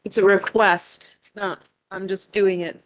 It's a request. It's not, I'm just doing it.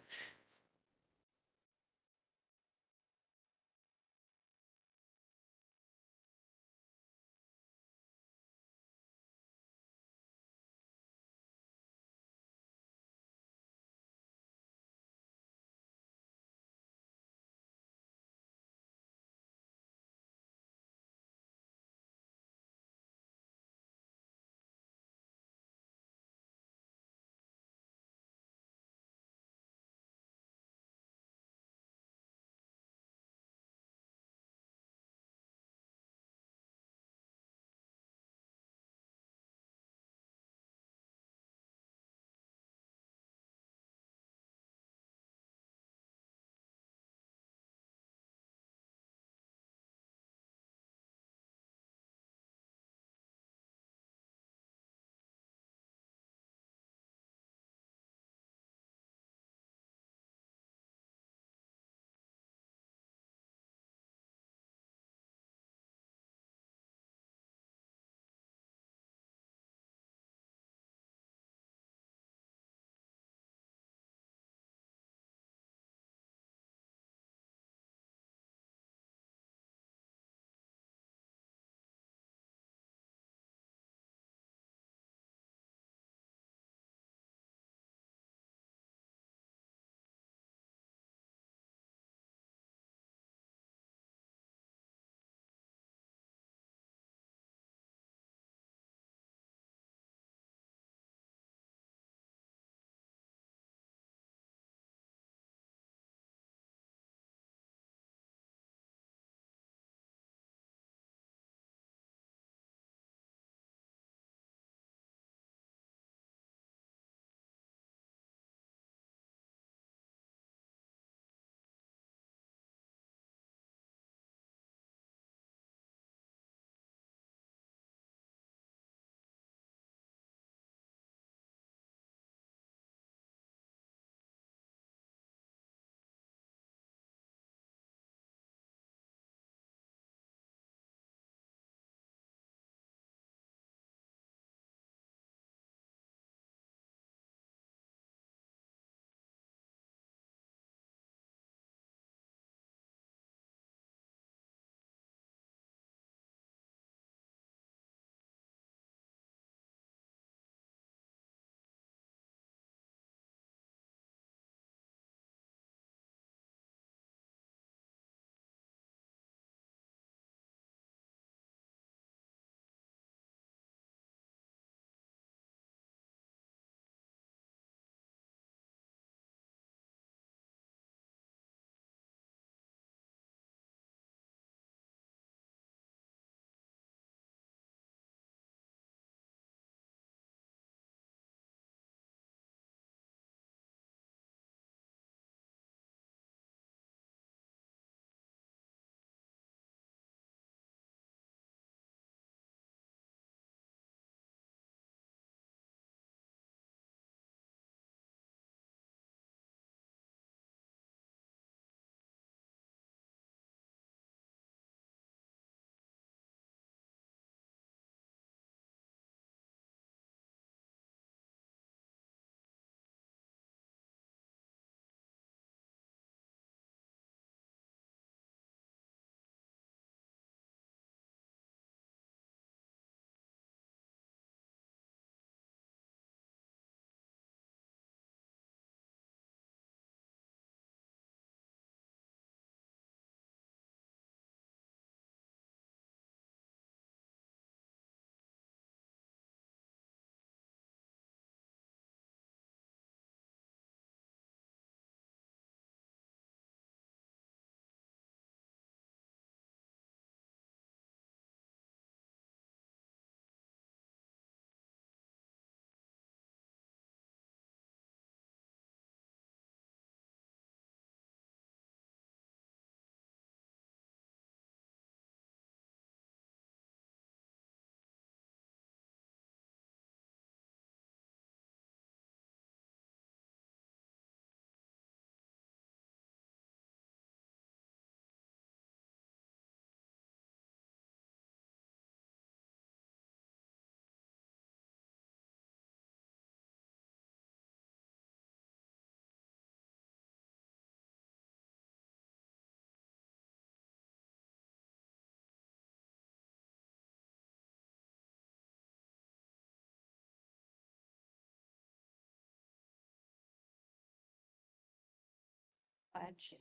pledge.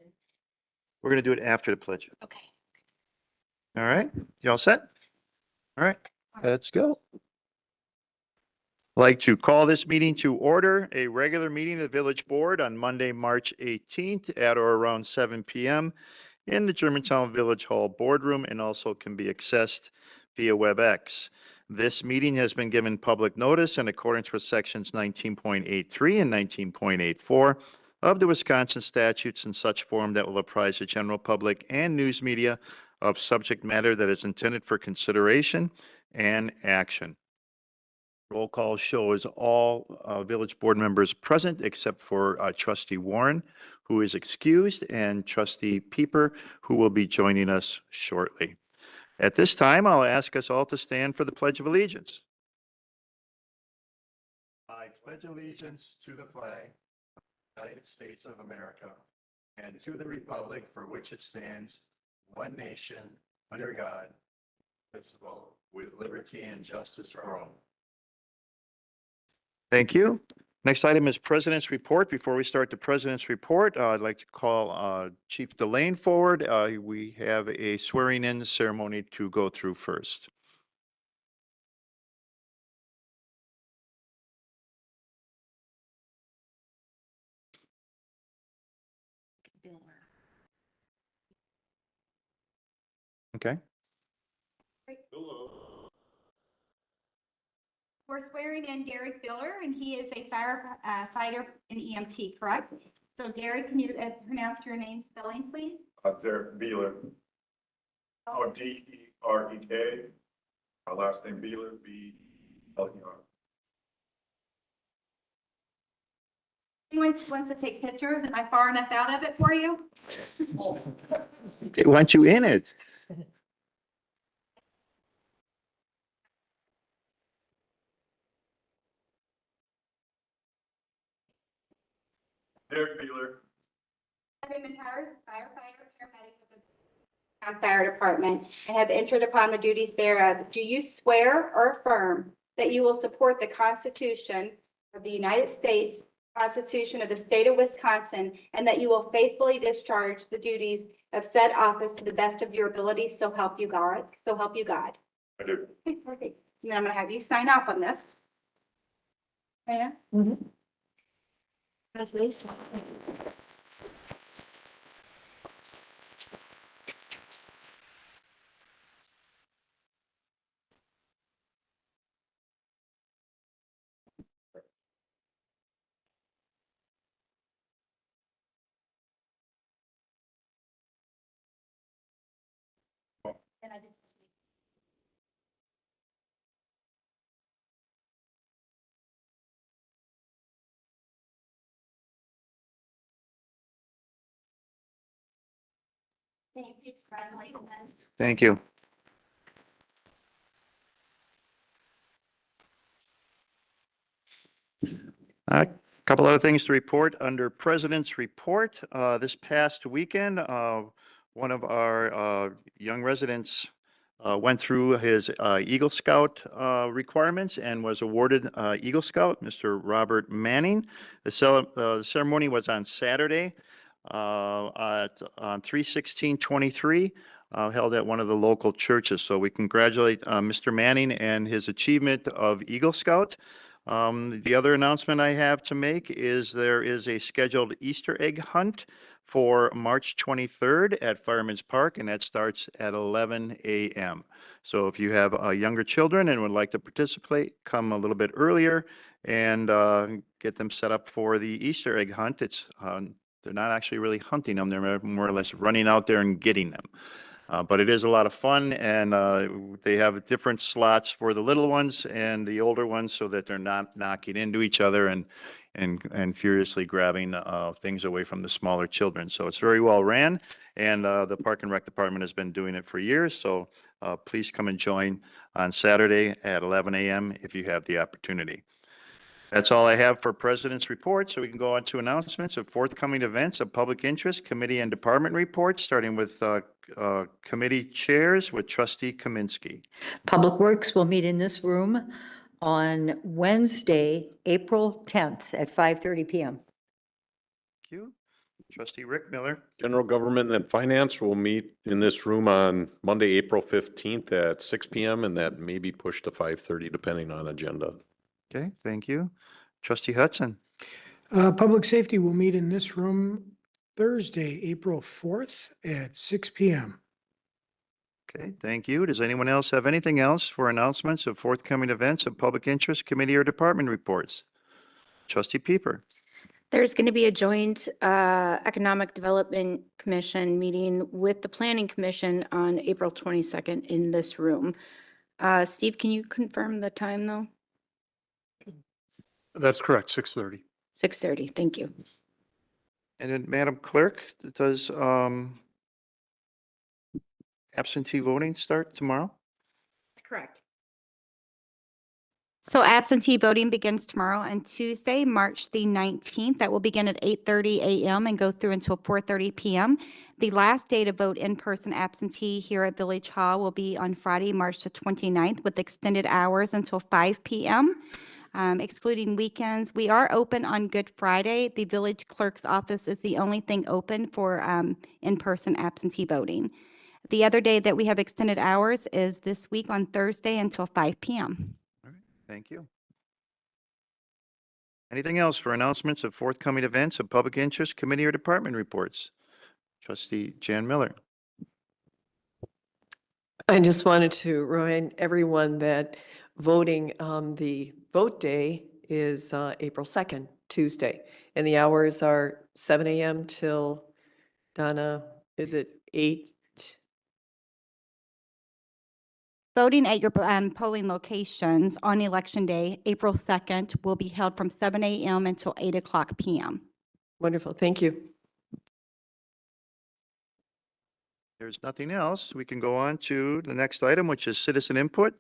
We're going to do it after the pledge. Okay. All right. You all set? All right. Let's go. I'd like to call this meeting to order, a regular meeting of the Village Board on Monday, March 18th at or around 7 p.m. in the Germantown Village Hall Boardroom and also can be accessed via WebEx. This meeting has been given public notice in accordance with sections 19.83 and 19.84 of the Wisconsin statutes in such form that will apprise the general public and news media of subject matter that is intended for consideration and action. Roll call shows all village board members present except for trustee Warren, who is excused, and trustee Pieper, who will be joining us shortly. At this time, I'll ask us all to stand for the Pledge of Allegiance. I pledge allegiance to the flag of the United States of America and to the republic for which it stands, one nation, under God, indivisible, with liberty and justice for all. Thank you. Next item is President's Report. Before we start the President's Report, I'd like to call Chief Delane forward. We have a swearing-in ceremony to go through first. Okay. We're swearing in Derek Biller, and he is a firefighter in EMT, correct? So Derek, can you pronounce your name spelling, please? Derek Beeler. Oh, D-E-R-E-K. Our last name Beeler, B-L-E-R. Anyone wants to take pictures? Am I far enough out of it for you? They want you in it. Derek Beeler. Raymond Howard, firefighter, paramedic with the Town Fire Department, and have entered upon the duties thereof. Do you swear or affirm that you will support the Constitution of the United States, Constitution of the State of Wisconsin, and that you will faithfully discharge the duties of said office to the best of your ability, so help you God? So help you God. I do. Okay, perfect. And then I'm going to have you sign off on this. Yeah. Congratulations. And I just. Thank you. Congratulations. Thank you. A couple other things to report under President's Report. This past weekend, one of our young residents went through his Eagle Scout requirements and was awarded Eagle Scout, Mr. Robert Manning. The ceremony was on Saturday on 3/16/23, held at one of the local churches. So we congratulate Mr. Manning and his achievement of Eagle Scout. The other announcement I have to make is there is a scheduled Easter egg hunt for March 23rd at Fireman's Park, and that starts at 11 a.m. So if you have younger children and would like to participate, come a little bit earlier and get them set up for the Easter egg hunt. It's they're not actually really hunting them; they're more or less running out there and getting them. But it is a lot of fun, and they have different slots for the little ones and the older ones so that they're not knocking into each other and furiously grabbing things away from the smaller children. So it's very well ran, and the Park and Rec Department has been doing it for years. So please come and join on Saturday at 11 a.m. if you have the opportunity. That's all I have for President's Report, so we can go on to announcements of forthcoming events of public interest, committee and department reports, starting with committee chairs with Trustee Kaminsky. Public Works will meet in this room on Wednesday, April 10th at 5:30 p.m. Thank you. Trustee Rick Miller. General Government and Finance will meet in this room on Monday, April 15th at 6 PM, and that may be pushed to 5:30 depending on agenda. Okay, thank you. Trustee Hudson. Public Safety will meet in this room Thursday, April 4th at 6 PM. Okay, thank you. Does anyone else have anything else for announcements of forthcoming events of public interest, committee or department reports? Trustee Peeper. There's going to be a joint Economic Development Commission meeting with the Planning Commission on April 22nd in this room. Steve, can you confirm the time, though? That's correct, 6:30. 6:30, thank you. And then, Madam Clerk, does absentee voting start tomorrow? That's correct. So absentee voting begins tomorrow on Tuesday, March the 19th. That will begin at 8:30 a.m. and go through until 4:30 p.m. The last day to vote in-person absentee here at Village Hall will be on Friday, March the 29th, with extended hours until 5 p.m. Excluding weekends. We are open on Good Friday. The village clerk's office is the only thing open for in-person absentee voting. The other day that we have extended hours is this week on Thursday until 5 p.m. All right, thank you. Anything else for announcements of forthcoming events of public interest, committee or department reports? Trustee Jan Miller. I just wanted to remind everyone that voting on the vote day is April 2nd, Tuesday. And the hours are 7 a.m. till, Donna, is it 8? Voting at your polling locations on Election Day, April 2nd, will be held from 7 a.m. until 8 o'clock p.m. Wonderful, thank you. There's nothing else. We can go on to the next item, which is citizen input.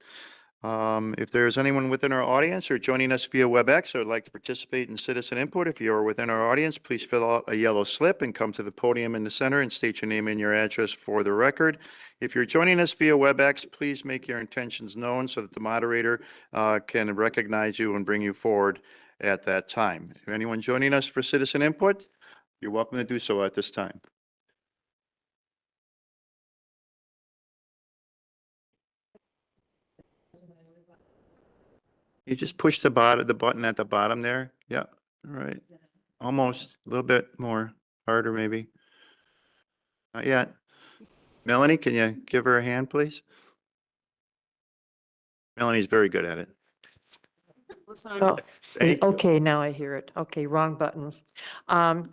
If there's anyone within our audience or joining us via WebEx or would like to participate in citizen input, if you're within our audience, please fill out a yellow slip and come to the podium in the center and state your name and your address for the record. If you're joining us via WebEx, please make your intentions known so that the moderator can recognize you and bring you forward at that time. If anyone joining us for citizen input, you're welcome to do so at this time. You just push the button at the bottom there. Yeah, all right. Almost, a little bit more, harder maybe. Not yet. Melanie, can you give her a hand, please? Melanie's very good at it. Oh, Thank you. okay, now I hear it. Okay, wrong button. I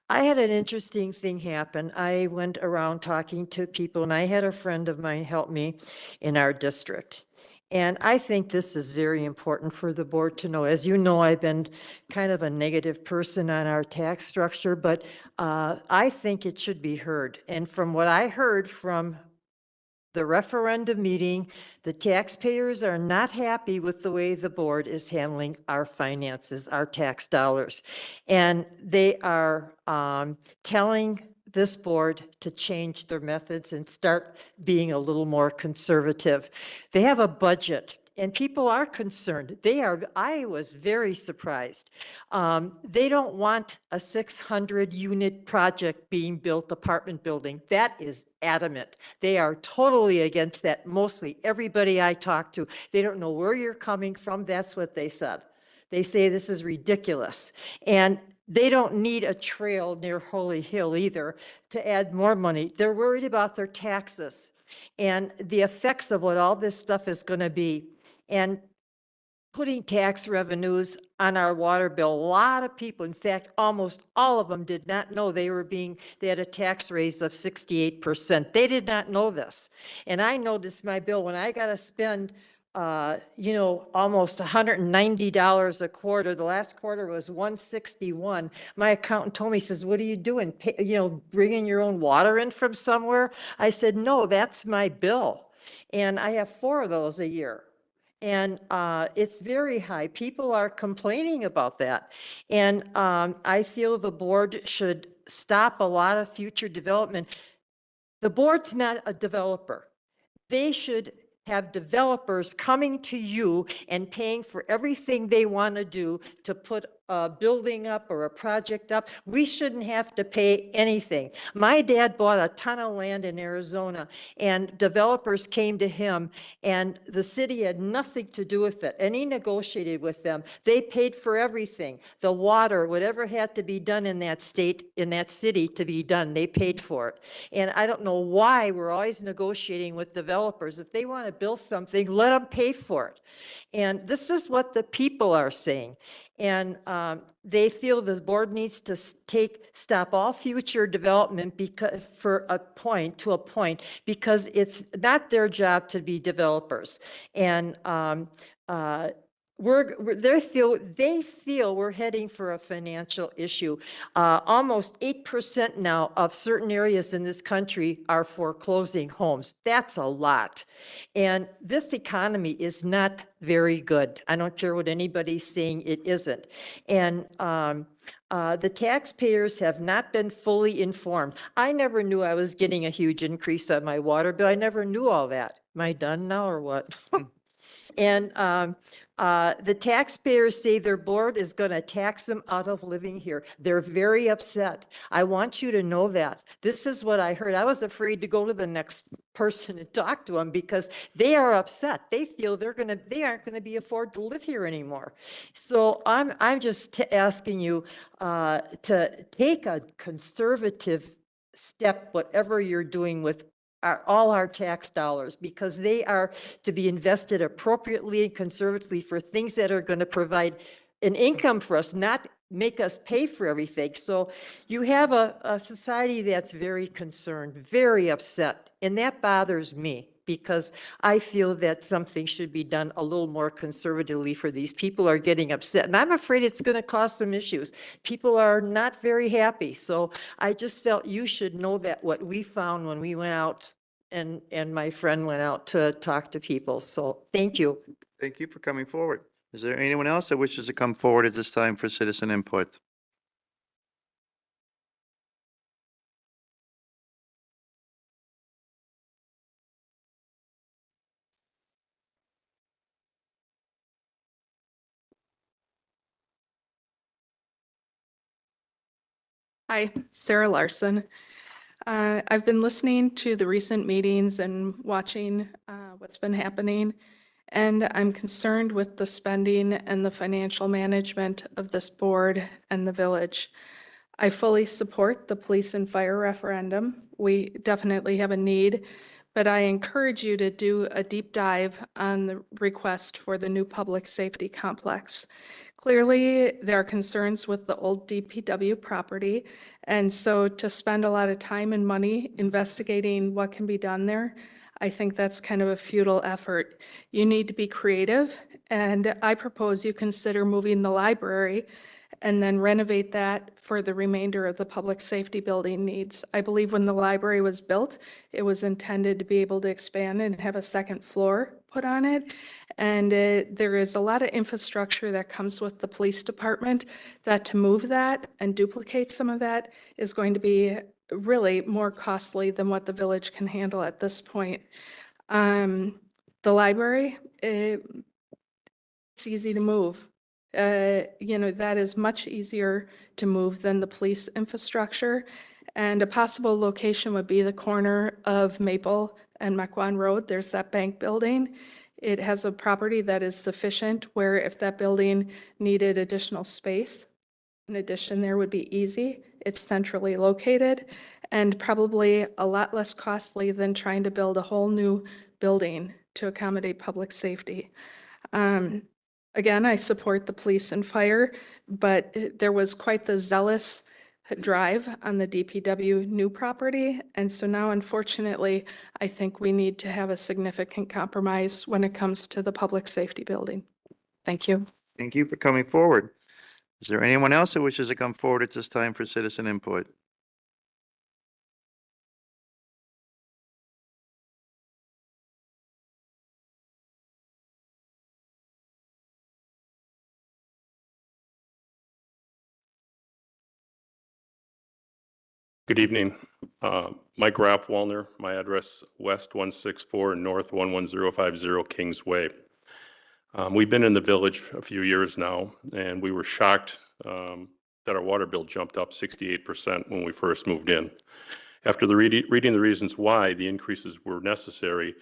had an interesting thing happen. I went around talking to people and I had a friend of mine help me in our district. And I think this is very important for the board to know. As you know, I've been kind of a negative person on our tax structure, but I think it should be heard. And from what I heard from the referendum meeting, the taxpayers are not happy with the way the board is handling our finances, our tax dollars. And they are telling this board to change their methods and start being a little more conservative. They have a budget and people are concerned. I was very surprised. They don't want a 600 unit project being built, apartment building. That is adamant. They are totally against that. Mostly everybody I talk to, they don't know where you're coming from. That's what they said. They say this is ridiculous. And they don't need a trail near Holy Hill either to add more money. They're worried about their taxes and the effects of what all this stuff is going to be. And putting tax revenues on our water bill, a lot of people, in fact, almost all of them did not know they had a tax raise of 68%. They did not know this. And I noticed my bill when I got to spend almost $190 a quarter. The last quarter was $161. My accountant told me, he says, what are you doing? Bringing your own water in from somewhere? I said, no, that's my bill. And I have 4 of those a year. And it's very high. People are complaining about that. And I feel the board should stop a lot of future development. The board's not a developer. They should have developers coming to you and paying for everything they want to do to put a building up or a project up, we shouldn't have to pay anything. My dad bought a ton of land in Arizona, and developers came to him, and the city had nothing to do with it, and he negotiated with them. They paid for everything, the water, whatever had to be done in that state, in that city to be done, they paid for it. And I don't know why we're always negotiating with developers. If they want to build something, let them pay for it. And this is what the people are saying. And they feel the board needs to stop all future development because to a point, because it's not their job to be developers. And they feel we're heading for a financial issue. Almost 8% now of certain areas in this country are foreclosing homes. That's a lot. And this economy is not very good. I don't care what anybody's saying, it isn't. And the taxpayers have not been fully informed. I never knew I was getting a huge increase on my water bill. I never knew all that. Am I done now or what? And the taxpayers say their board is going to tax them out of living here. They're very upset. I want you to know that. This is what I heard. I was afraid to go to the next person and talk to them because they are upset. They feel they aren't going to be afford to live here anymore. So I'm just asking you to take a conservative step, whatever you're doing with all our tax dollars, because they are to be invested appropriately and conservatively for things that are going to provide an income for us, not make us pay for everything. So you have a society that's very concerned, very upset, and that bothers me because I feel that something should be done a little more conservatively for these people are getting upset. And I'm afraid it's going to cause some issues. People are not very happy. So I just felt you should know that what we found when we went out and my friend went out to talk to people. So thank you. Thank you for coming forward. Is there anyone else that wishes to come forward at this time for citizen input? Hi, Sarah Larson. I've been listening to the recent meetings and watching what's been happening, and I'm concerned with the spending and the financial management of this board and the village. I fully support the police and fire referendum. We definitely have a need, but I encourage you to do a deep dive on the request for the new public safety complex. Clearly, there are concerns with the old DPW property, and so to spend a lot of time and money investigating what can be done there, I think that's kind of a futile effort. You need to be creative, and I propose you consider moving the library and then renovate that for the remainder of the public safety building needs. I believe when the library was built, it was intended to be able to expand and have a second floor put on it. And there is a lot of infrastructure that comes with the police department that to move that and duplicate some of that is going to be really more costly than what the village can handle at this point. The library, it's easy to move. That is much easier to move than the police infrastructure. And a possible location would be the corner of Maple and Mequon Road. There's that bank building. It has a property that is sufficient where if that building needed additional space, an addition there would be easy. It's centrally located and probably a lot less costly than trying to build a whole new building to accommodate public safety. Again, I support the police and fire, but there was quite the zealous drive on the DPW new property. And so now, unfortunately, I think we need to have a significant compromise when it comes to the public safety building. Thank you. Thank you for coming forward. Is there anyone else that wishes to come forward at this time for citizen input? Good evening. Mike Raff Wallner, my address West 164 North 11050 Kingsway. We've been in the village a few years now, and we were shocked that our water bill jumped up 68% when we first moved in. After the reading the reasons why the increases were necessary,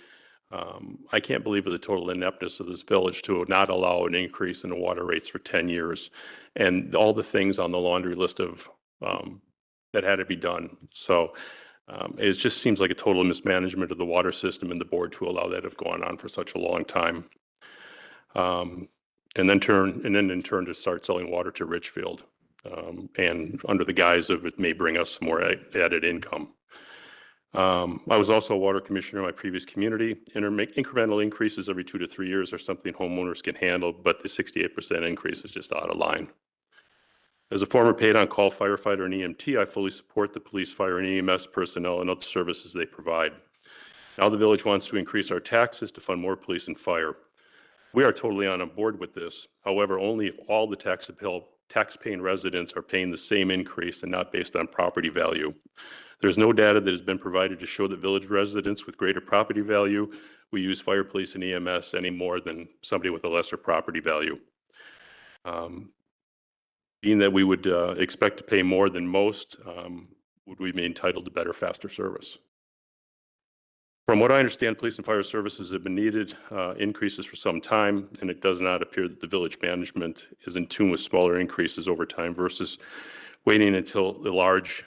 I can't believe the total ineptness of this village to not allow an increase in the water rates for 10 years and all the things on the laundry list of that had to be done. So it just seems like a total mismanagement of the water system and the board to allow that to have gone on for such a long time. And then in turn to start selling water to Richfield and under the guise of it may bring us more added income. I was also a water commissioner in my previous community, and incremental increases every 2 to 3 years are something homeowners can handle, but the 68% increase is just out of line. As a former paid-on-call firefighter and EMT, I fully support the police, fire, and EMS personnel and other services they provide. Now the village wants to increase our taxes to fund more police and fire. We are totally on board with this. However, only if all the tax-paying residents are paying the same increase and not based on property value. There's no data that has been provided to show that village residents with greater property value will use fire, police, and EMS any more than somebody with a lesser property value. Being that we would expect to pay more than most, would we be entitled to better, faster service? From what I understand, police and fire services have been needed increases for some time, and it does not appear that the village management is in tune with smaller increases over time versus waiting until the large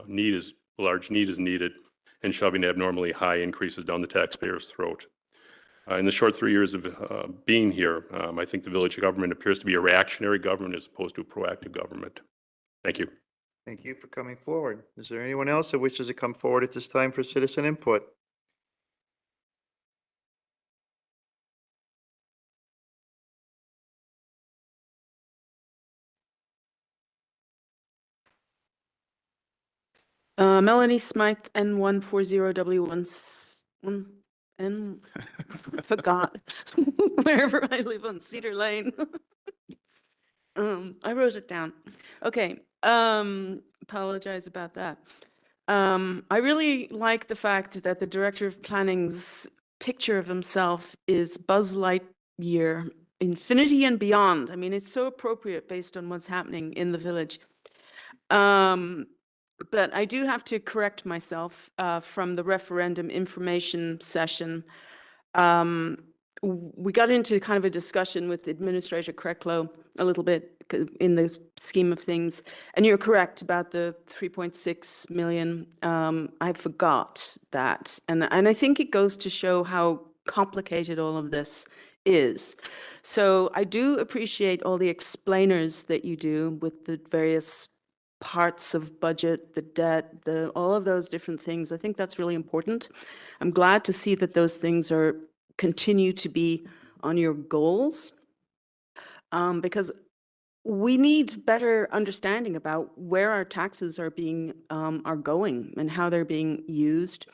need is needed and shoving abnormally high increases down the taxpayer's throat. In the short 3 years of being here, I think the village government appears to be a reactionary government as opposed to a proactive government. Thank you. Thank you for coming forward. Is there anyone else that wishes to come forward at this time for citizen input? Melanie Smythe, N140W1, N, forgot, wherever I live on Cedar Lane. I wrote it down. Okay, apologize about that. I really like the fact that the Director of Planning's picture of himself is Buzz Lightyear, infinity and beyond. I mean, it's so appropriate based on what's happening in the village. But I do have to correct myself from the referendum information session. We got into kind of a discussion with Administrator Krecklow a little bit in the scheme of things. And you're correct about the 3.6 million. I forgot that. And I think it goes to show how complicated all of this is. So I do appreciate all the explainers that you do with the various parts of budget, the debt, all of those different things. I think that's really important. I'm glad to see that those things continue to be on your goals, because we need better understanding about where our taxes are going and how they're being used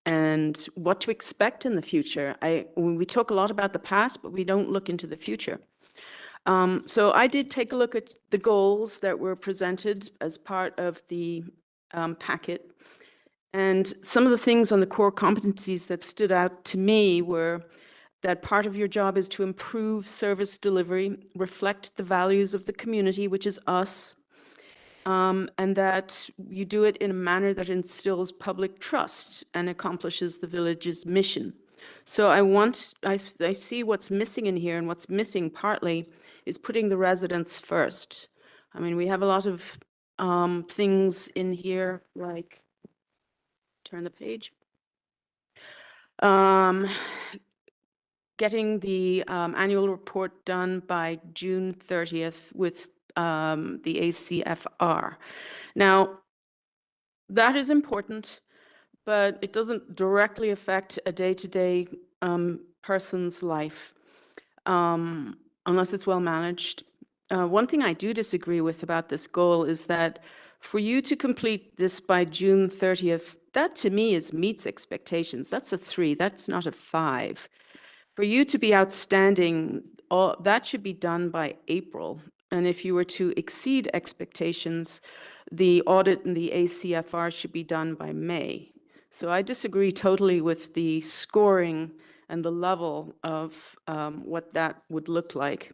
and what to expect in the future. We talk a lot about the past, but we don't look into the future. So I did take a look at the goals that were presented as part of the packet. And some of the things on the core competencies that stood out to me were that part of your job is to improve service delivery, reflect the values of the community, which is us, and that you do it in a manner that instills public trust and accomplishes the village's mission. So I see what's missing in here, and what's missing partly is putting the residents first. I mean, we have a lot of things in here, like, turn the page. Getting the annual report done by June 30th with the ACFR. Now, that is important, but it doesn't directly affect a day-to-day person's life unless it's well managed. One thing I do disagree with about this goal is that for you to complete this by June 30th, that to me meets expectations. That's a 3, that's not a 5. For you to be outstanding, that should be done by April. And if you were to exceed expectations, the audit and the ACFR should be done by May. So I disagree totally with the scoring and the level of what that would look like.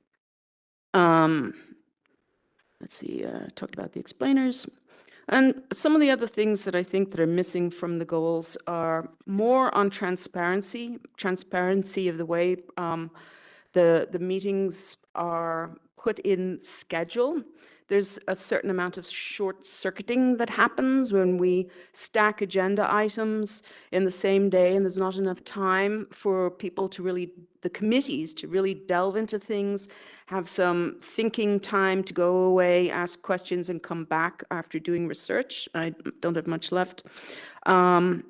let's see, talked about the explainers. And some of the other things that I think that are missing from the goals are more on transparency of the way the meetings are put in schedule. There's a certain amount of short circuiting that happens when we stack agenda items in the same day, and there's not enough time for people to really, the committees to really delve into things, have some thinking time to go away, ask questions, and come back after doing research. I don't have much left. I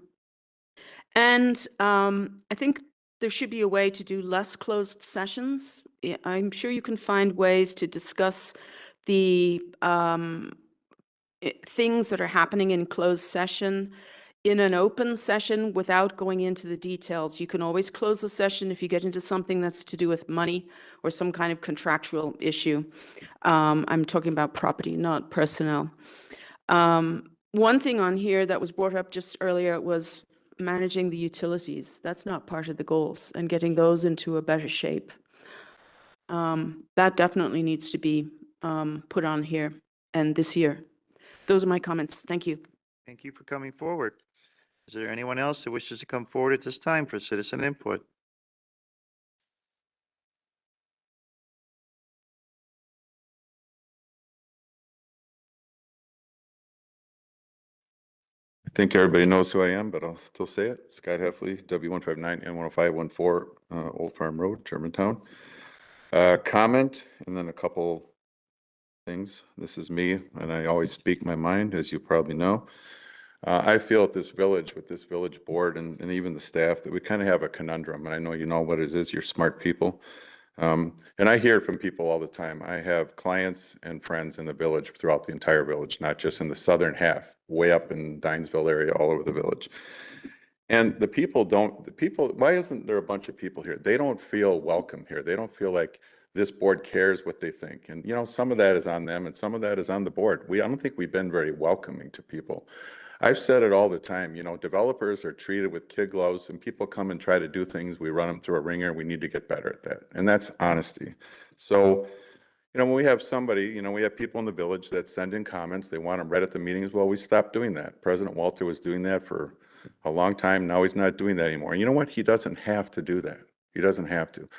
think there should be a way to do less closed sessions. I'm sure you can find ways to discuss the things that are happening in closed session in an open session without going into the details. You can always close the session if you get into something that's to do with money or some kind of contractual issue. I'm talking about property, not personnel. One thing on here that was brought up just earlier was managing the utilities. That's not part of the goals, and getting those into a better shape. That definitely needs to be put on here and this year. Those are my comments. Thank you. Thank you for coming forward. Is there anyone else who wishes to come forward at this time for citizen input? I think everybody knows who I am, but I'll still say it. Scott Heffley, W159N10514, Old Farm Road, Germantown. Comment and then a couple things. This is me, and I always speak my mind, as you probably know. I feel at this village, with this village board and even the staff, that we kind of have a conundrum. And I know you know what it is. You're smart people. And I hear it from people all the time. I have clients and friends in the village throughout the entire village, not just in the southern half, way up in Dinesville area, all over the village. And why isn't there a bunch of people here? They don't feel welcome here. They don't feel like this board cares what they think. And, you know, some of that is on them and some of that is on the board. I don't think we've been very welcoming to people. I've said it all the time, you know, developers are treated with kid gloves, and people come and try to do things. We run them through a ringer. We need to get better at that. And that's honesty. So, you know, when we have somebody, you know, we have people in the village that send in comments. They want them read at the meetings. Well, we stopped doing that. President Walter was doing that for a long time. Now he's not doing that anymore. And you know what? He doesn't have to do that. He doesn't have to.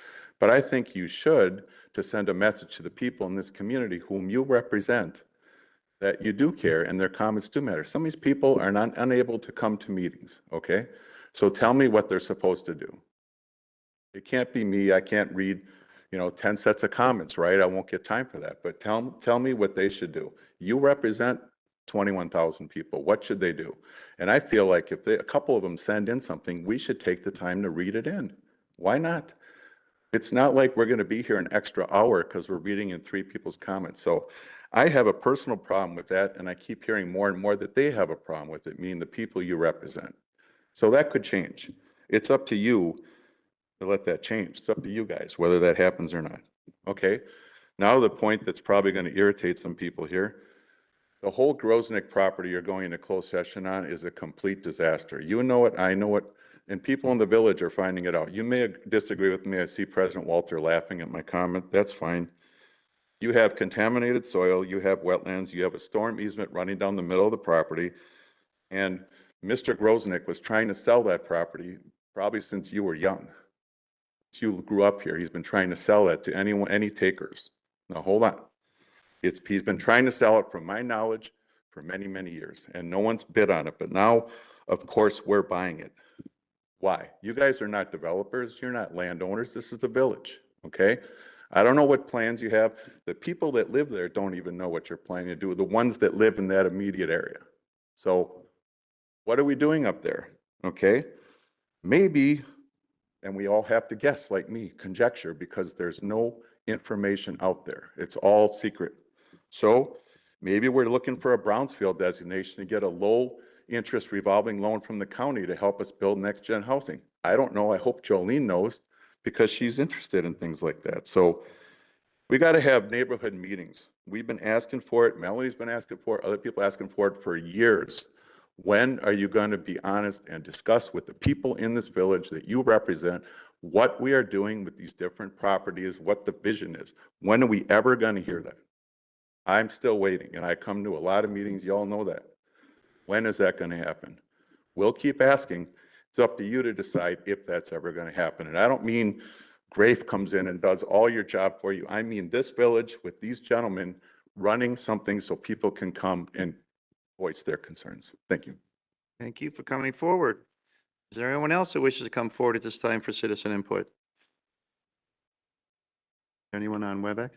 But I think you should, to send a message to the people in this community whom you represent, that you do care and their comments do matter. Some of these people are unable to come to meetings, okay? So tell me what they're supposed to do. It can't be me. I can't read, you know, 10 sets of comments, right? I won't get time for that. But tell me what they should do. You represent 21,000 people. What should they do? And I feel like if a couple of them send in something, we should take the time to read it in. Why not? It's not like we're going to be here an extra hour because we're reading in 3 people's comments. So I have a personal problem with that, and I keep hearing more and more that they have a problem with it, meaning the people you represent. So that could change. It's up to you to let that change. It's up to you guys, whether that happens or not. Okay? Now the point that's probably going to irritate some people here. The whole Grosnick property you're going into closed session on is a complete disaster. You know it, I know it, and people in the village are finding it out. You may disagree with me. I see President Walter laughing at my comment. That's fine. You have contaminated soil, you have wetlands, you have a storm easement running down the middle of the property, and Mr. Grosnick was trying to sell that property probably since you were young. Since you grew up here, he's been trying to sell that to anyone, any takers. Now, hold on. He's been trying to sell it, from my knowledge, for many, many years, and no one's bid on it. But now, of course, we're buying it. Why? You guys are not developers. You're not landowners. This is the village, okay? I don't know what plans you have. The people that live there don't even know what you're planning to do, the ones that live in that immediate area. So what are we doing up there, okay? Maybe, and we all have to guess like me, conjecture, because there's no information out there. It's all secret. So maybe we're looking for a Brownsfield designation to get a low interest revolving loan from the county to help us build next gen housing. I don't know. I hope Jolene knows, because she's interested in things like that. So we got to have neighborhood meetings. We've been asking for it. Melody's been asking for it. Other people asking for it for years. When are you going to be honest and discuss with the people in this village that you represent what we are doing with these different properties, what the vision is? When are we ever going to hear that? I'm still waiting, and I come to a lot of meetings, y'all know that. When is that gonna happen? We'll keep asking. It's up to you to decide if that's ever gonna happen. And I don't mean Grafe comes in and does all your job for you. I mean this village with these gentlemen running something so people can come and voice their concerns. Thank you. Thank you for coming forward. Is there anyone else that wishes to come forward at this time for citizen input? Anyone on WebEx?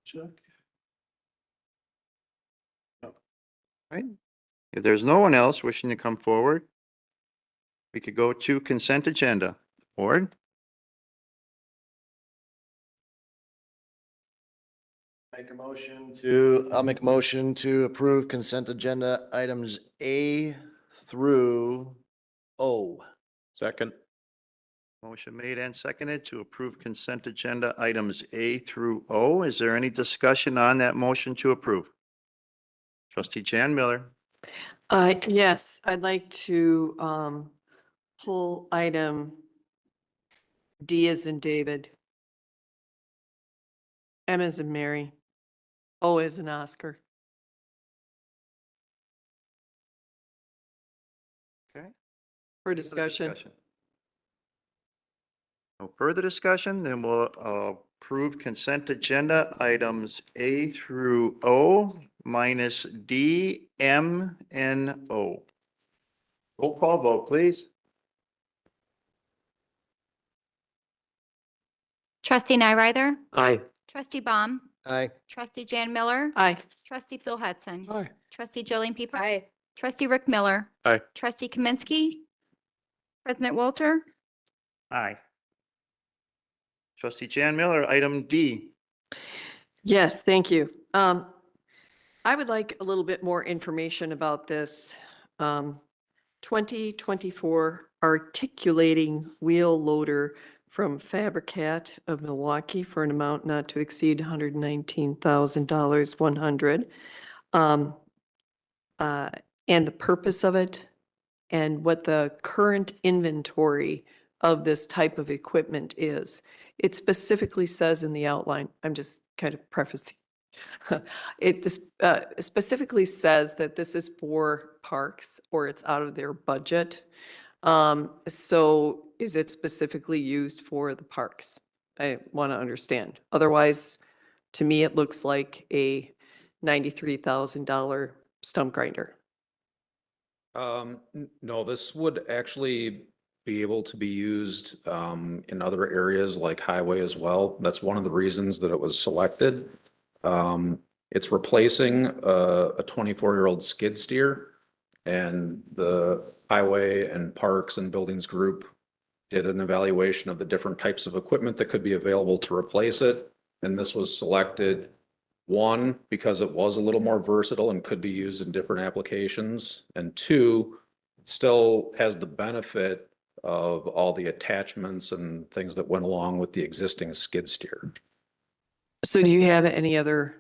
Check. Right. If there's no one else wishing to come forward, we could go to consent agenda. Board? I'll make a motion to approve consent agenda items A through O. Second. Motion made and seconded to approve consent agenda items A through O. Is there any discussion on that motion to approve? Trustee Jan Miller. Yes, I'd like to pull item D as in David, M as in Mary, O as in Oscar. Okay. For discussion. No further discussion, then we'll approve consent agenda items A through O minus D, M, and O. Roll call vote, please. Trustee Nyrider? Aye. Trustee Baum? Aye. Trustee Jan Miller? Aye. Trustee Phil Hudson? Aye. Trustee Jolene Pieper? Aye. Trustee Rick Miller? Aye. Trustee Kaminsky? President Walter? Aye. Trustee Jan Miller, item D. Yes, thank you. I would like a little bit more information about this 2024 articulating wheel loader from Fabricat of Milwaukee for an amount not to exceed $119,100. And the purpose of it and what the current inventory of this type of equipment is. It specifically says in the outline, I'm just kind of prefacing. It specifically says that this is for parks or it's out of their budget. So is it specifically used for the parks? I want to understand. Otherwise, to me, it looks like a $93,000 stump grinder. No, this would actually be able to be used in other areas like highway as well. That's one of the reasons that it was selected. It's replacing a 24-year-old skid steer, and the Highway and Parks and Buildings Group did an evaluation of the different types of equipment that could be available to replace it. And this was selected, one, because it was a little more versatile and could be used in different applications. And two, it still has the benefit of all the attachments and things that went along with the existing skid steer. So do you have any other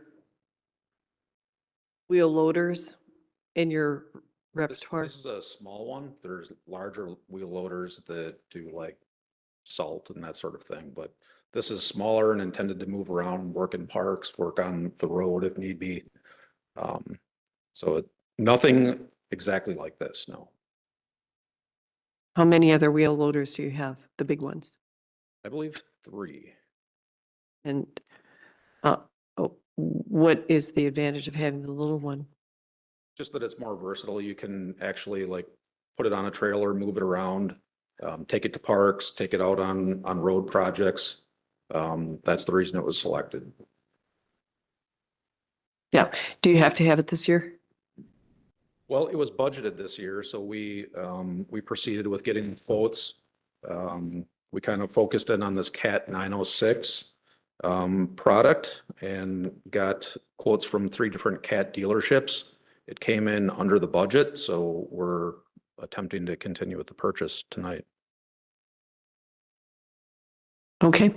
wheel loaders in your repertoire? This is a small one. There's larger wheel loaders that do like salt and that sort of thing, but this is smaller and intended to move around, work in parks, work on the road if need be. Nothing exactly like this, no. How many other wheel loaders do you have? The big ones? I believe 3. And what is the advantage of having the little one? Just that it's more versatile. You can actually like put it on a trailer, move it around, take it to parks, take it out on road projects. That's the reason it was selected. Yeah. Do you have to have it this year? Well, it was budgeted this year, so we proceeded with getting quotes. We kind of focused in on this CAT 906 product and got quotes from 3 different CAT dealerships. It came in under the budget, so we're attempting to continue with the purchase tonight. Okay.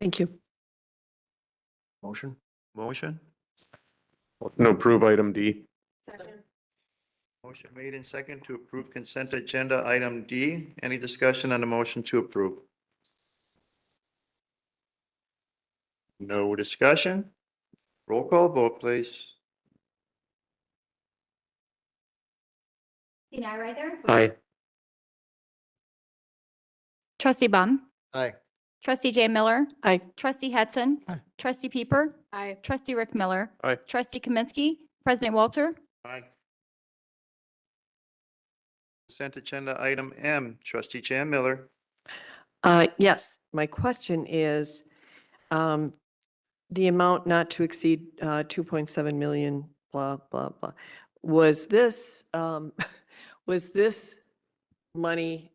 Thank you. Motion? Motion? No, approve item D. Motion made and second to approve consent agenda item D. Any discussion on the motion to approve? No discussion? Roll call vote, please. Trustee Nyrider? Aye. Trustee Baum, Aye. trustee Jay Miller, Aye. trustee Hetzon, Aye. trustee Pieper, Aye. trustee Rick Miller, Aye. trustee Kaminsky, President Walter, Aye. Consent agenda item M, trustee Jan Miller. Yes, my question is, the amount not to exceed 2.7 million, blah, blah, blah. Was this, was this money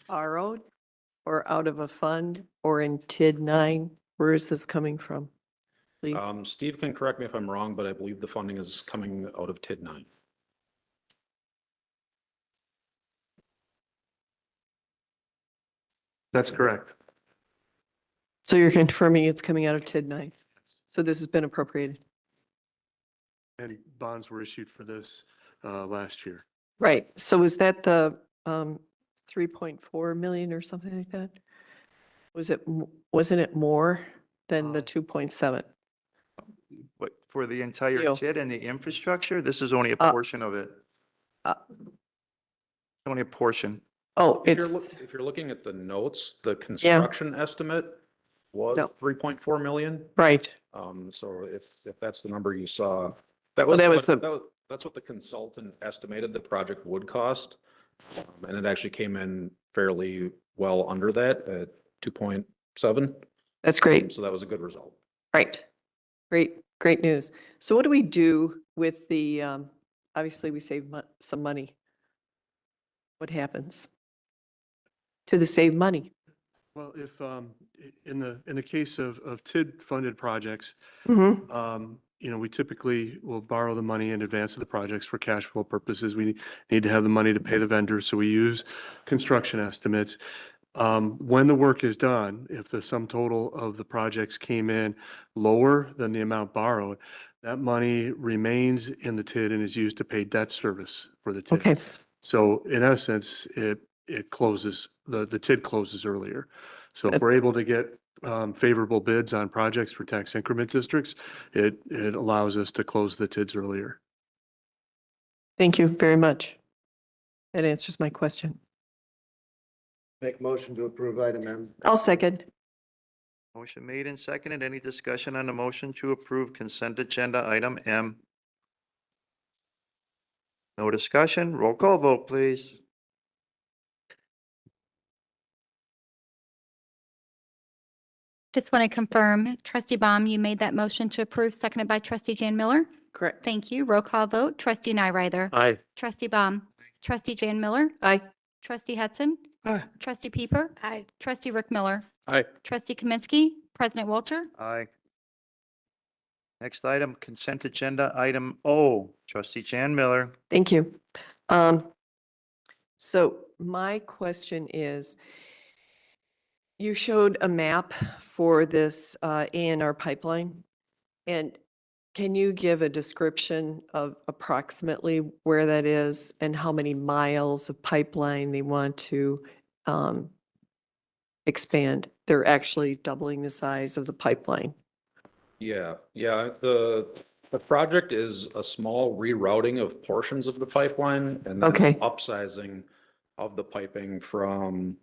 borrowed or out of a fund or in TID 9? Where is this coming from? Please. Steve can correct me if I'm wrong, but I believe the funding is coming out of TID 9. That's correct. So you're confirming it's coming out of TID 9? So this has been appropriated? And bonds were issued for this last year. Right. So was that the 3.4 million or something like that? Wasn't it more than the 2.7? But for the entire Deal. TID and the infrastructure, this is only a Uh, portion of it. Uh, Only a portion. Oh, If it's, if you're looking at the notes, the construction estimate was No. 3.4 million. right. So if that's the number you saw, Well, that was that's what the consultant estimated the project would cost. And it actually came in fairly well under that at 2.7. That's great. So that was a good result. Right. Great news. So what do we do with the, obviously we save some money. What happens to the saved money? Well, if, in the case of TID funded projects, Mm-hmm. we typically will borrow the money in advance of the projects for cash flow purposes. We need to have the money to pay the vendors, so we use construction estimates. When the work is done, if the sum total of the projects came in lower than the amount borrowed, that money remains in the TID and is used to pay debt service for the TID. Okay. So in essence, it closes, the TID closes earlier. So if That- we're able to get favorable bids on projects for tax increment districts, it allows us to close the TIDs earlier. Thank you very much. That answers my question. Make motion to approve item M. I'll second. Motion made and seconded. Any discussion on the motion to approve consent agenda item M? No discussion? Roll call vote, please. just want to confirm, trustee Baum, you made that motion to approve, seconded by trustee Jan Miller? Correct. Thank you. Roll call vote, trustee Nyrider, Aye. trustee Baum, trustee Jan Miller, Aye. trustee Hetzon, Aye. trustee Pieper, Aye. trustee Rick Miller, Aye. trustee Kaminsky, President Walter, Aye. Next item, consent agenda item O, trustee Jan Miller. Thank you. So my question is, you showed a map for this A&R pipeline, and can you give a description of approximately where that is and how many miles of pipeline they want to expand? They're actually doubling the size of the pipeline. Yeah, the project is a small rerouting of portions of the pipeline and then Okay. upsizing of the piping from,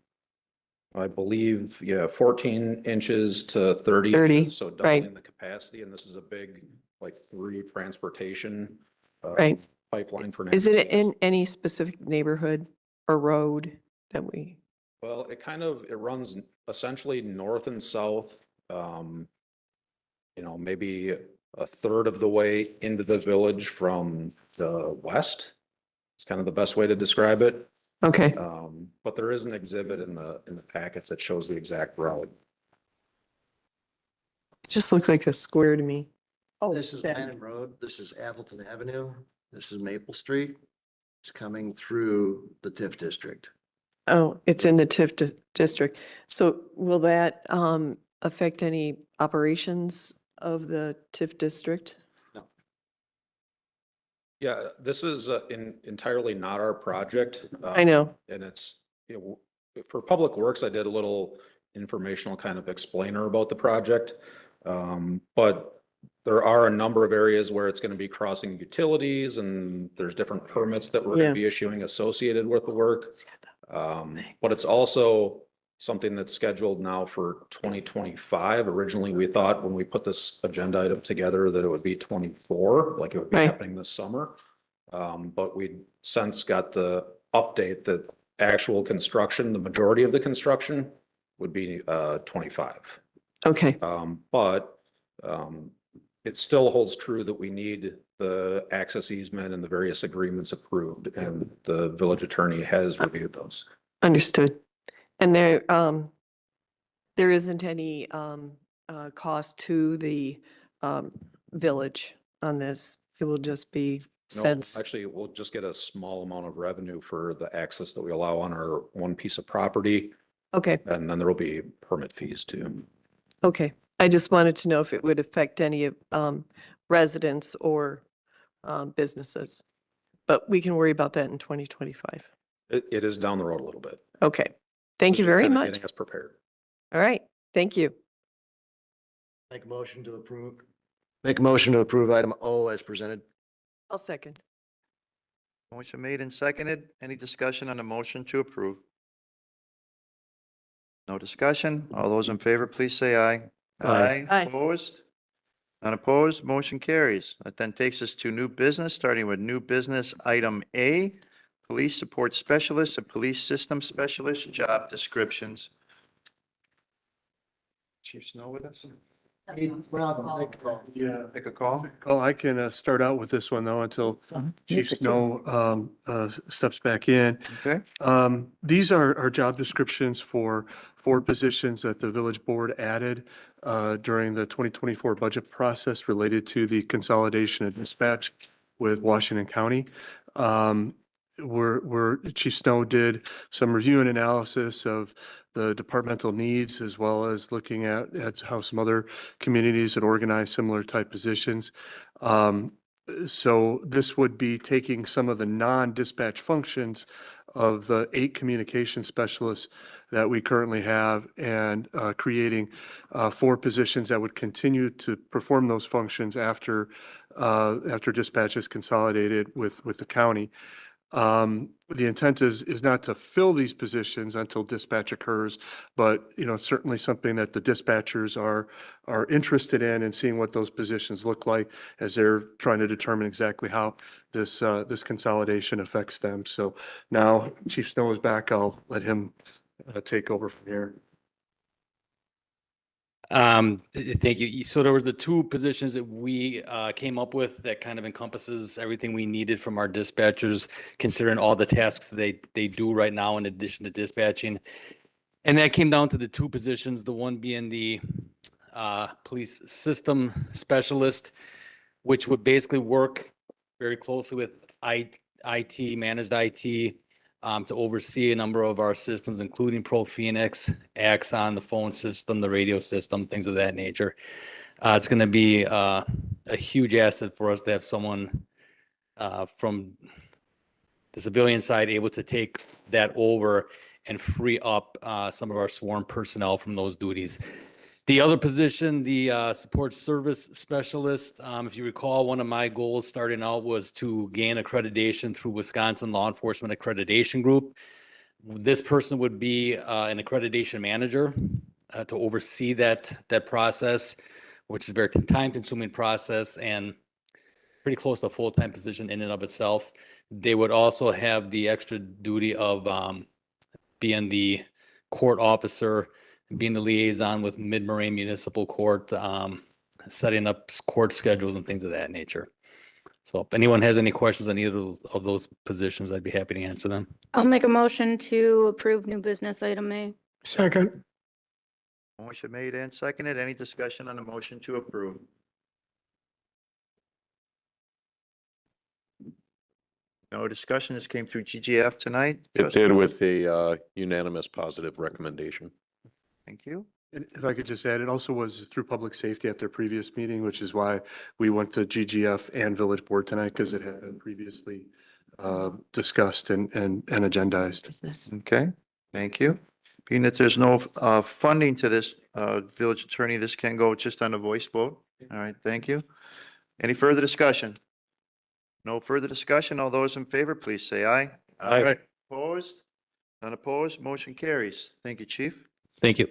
I believe, 14 inches to 30 30, inches, so right. doubling the capacity, and this is a big, like, through transportation Right. pipeline for. Is natural it gas. in any specific neighborhood or road that we? Well, it runs essentially north and south, maybe a third of the way into the village from the west. It's kind of the best way to describe it. Okay. But there is an exhibit in the packet that shows the exact route. It just looks like a square to me. Oh, This is that- Lanham Road. This is Appleton Avenue. This is Maple Street. It's coming through the TIF district. Oh, it's in the TIF district. So will that affect any operations of the TIF district? Yeah, this is entirely not our project. I know. And it's, for Public Works, I did a little informational kind of explainer about the project. But there are a number of areas where it's going to be crossing utilities and there's different permits that we're going Yeah. to be issuing associated with the work. But it's also something that's scheduled now for 2025. Originally, we thought when we put this agenda item together that it would be 24, like it would be Right. happening this summer. But we since got the update that actual construction, the majority of the construction would be 25. Okay, But it still holds true that we need the access easement and the various agreements approved, and the village attorney has reviewed those. understood. And there isn't any cost to the village on this. It will just be No, since, actually, we'll just get a small amount of revenue for the access that we allow on our one piece of property, okay, and then there will be permit fees too. okay. I just wanted to know if it would affect any of residents or businesses. But we can worry about that in 2025. It is down the road a little bit. Okay, thank you Just very kinda much. Getting us prepared. All right, thank you. Make a motion to approve. Make a motion to approve item O as presented. I'll second. Motion made and seconded. Any discussion on the motion to approve? No discussion. All those in favor, please say aye. Aye. Aye. Opposed? None opposed, motion carries. That then takes us to new business, starting with new business item A, police support specialist and police system specialist job descriptions. Chief Snow with us? Yeah. Take a call? Oh, I can start out with this one though until Chief Snow steps back in. Okay, These are job descriptions for 4 positions that the village board added during the 2024 budget process related to the consolidation of dispatch with Washington County. Chief Snow did some review and analysis of the departmental needs, as well as looking at how some other communities had organized similar type positions. So this would be taking some of the non-dispatch functions of the 8 communication specialists that we currently have and creating 4 positions that would continue to perform those functions after dispatch is consolidated with the county. The intent is not to fill these positions until dispatch occurs, but, certainly something that the dispatchers are interested in and seeing what those positions look like as they're trying to determine exactly how this consolidation affects them. So now Chief Snow is back. I'll let him take over from here. Thank you. So there was the 2 positions that we came up with that kind of encompasses everything we needed from our dispatchers, considering all the tasks they do right now in addition to dispatching. And that came down to the 2 positions, the one being the police system specialist, which would basically work very closely with IT, managed IT, to oversee a number of our systems, including ProPhoenix, Axon, the phone system, the radio system, things of that nature. It's going to be a huge asset for us to have someone from the civilian side able to take that over and free up some of our sworn personnel from those duties. The other position, the support service specialist, if you recall, one of my goals starting out was to gain accreditation through Wisconsin Law Enforcement Accreditation Group. This person would be an accreditation manager to oversee that process, which is a very time-consuming process and pretty close to a full-time position in and of itself. They would also have the extra duty of being the court officer, being the liaison with Mid-Moraine Municipal Court, setting up court schedules and things of that nature. So if anyone has any questions on either of those positions, I'd be happy to answer them. I'll make a motion to approve new business item A. Second. motion made and seconded. Any discussion on the motion to approve? No discussion. This came through GGF tonight. It Trustee did Lewis? with a unanimous positive recommendation. Thank you. And if I could just add, it also was through public safety at their previous meeting, which is why we went to GGF and village board tonight, because it had been previously discussed and agendized. Okay, thank you. Being that there's no funding to this Village Attorney, this can go just on a voice vote. All right, thank you. Any further discussion? No further discussion. All those in favor, please say aye. Aye. Opposed? None opposed. Motion carries. Thank you, Chief. Thank you.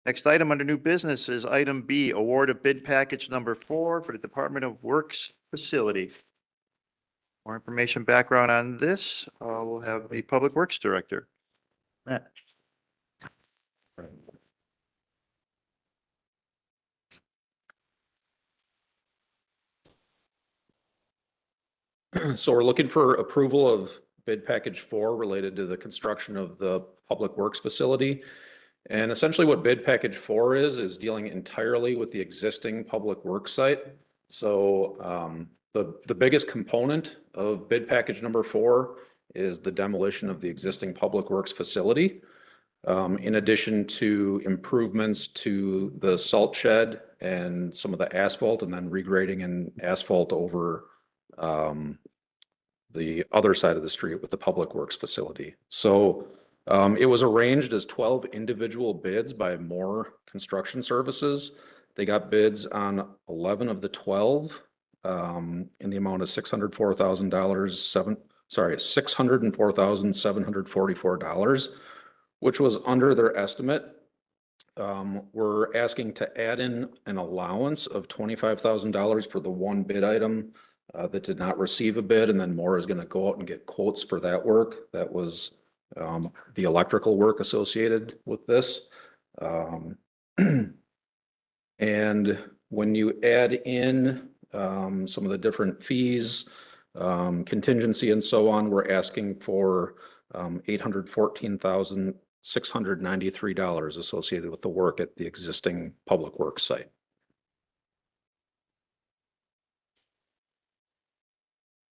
Next item under new business is item B, award of bid package number 4 for the Department of Works facility. More information, background on this, we'll have the Public Works Director. Matt. So we're looking for approval of bid package 4 related to the construction of the Public Works facility. And essentially what bid package 4 is dealing entirely with the existing Public Works site. So the biggest component of bid package number 4 is the demolition of the existing Public Works facility. In addition to improvements to the salt shed and some of the asphalt, and then regrading and asphalt over the other side of the street with the Public Works facility. So it was arranged as 12 individual bids by Moore Construction Services. They got bids on 11 of the 12 in the amount of $604,744, which was under their estimate. We're asking to add in an allowance of $25,000 for the one bid item that did not receive a bid, and then Moore is going to go out and get quotes for that work. That was the electrical work associated with this. And when you add in some of the different fees, contingency and so on, we're asking for $814,693 associated with the work at the existing Public Works site.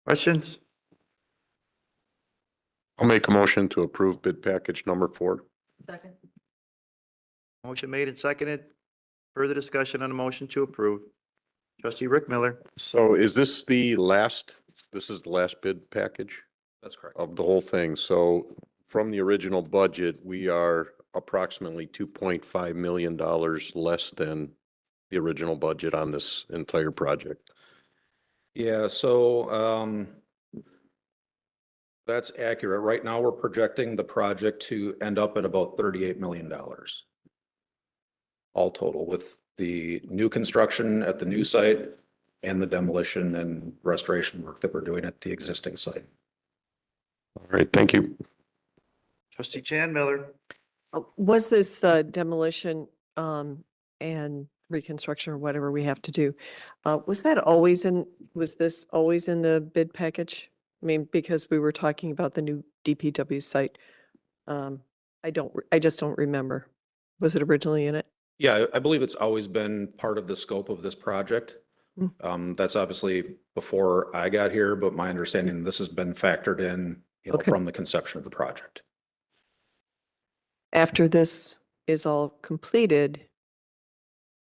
Questions? I'll make a motion to approve bid package number 4. Second. Motion made and seconded. Further discussion on the motion to approve. Trustee Rick Miller. So is this the last, this is the last bid package That's correct. of the whole thing? So from the original budget, we are approximately $2.5 million less than the original budget on this entire project. Yeah, so that's accurate. Right now, we're projecting the project to end up at about $38 million. All total, with the new construction at the new site and the demolition and restoration work that we're doing at the existing site. All right, thank you. Trustee Chan Miller. Was this demolition and reconstruction or whatever we have to do, was this always in the bid package? I mean, because we were talking about the new DPW site. I just don't remember. Was it originally in it? Yeah, I believe it's always been part of the scope of this project. That's obviously before I got here, but my understanding, this has been factored in, Okay. from the conception of the project. After this is all completed,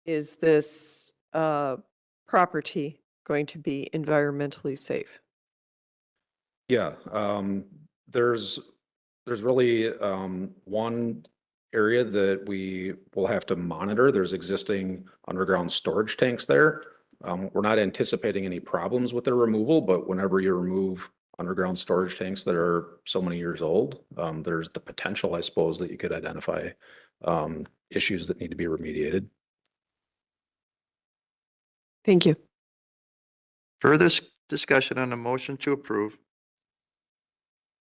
is this property going to be environmentally safe? Yeah, there's really one area that we will have to monitor. There's existing underground storage tanks there. We're not anticipating any problems with their removal, but whenever you remove underground storage tanks that are so many years old, there's the potential, I suppose, that you could identify issues that need to be remediated. Thank you. Further discussion on the motion to approve.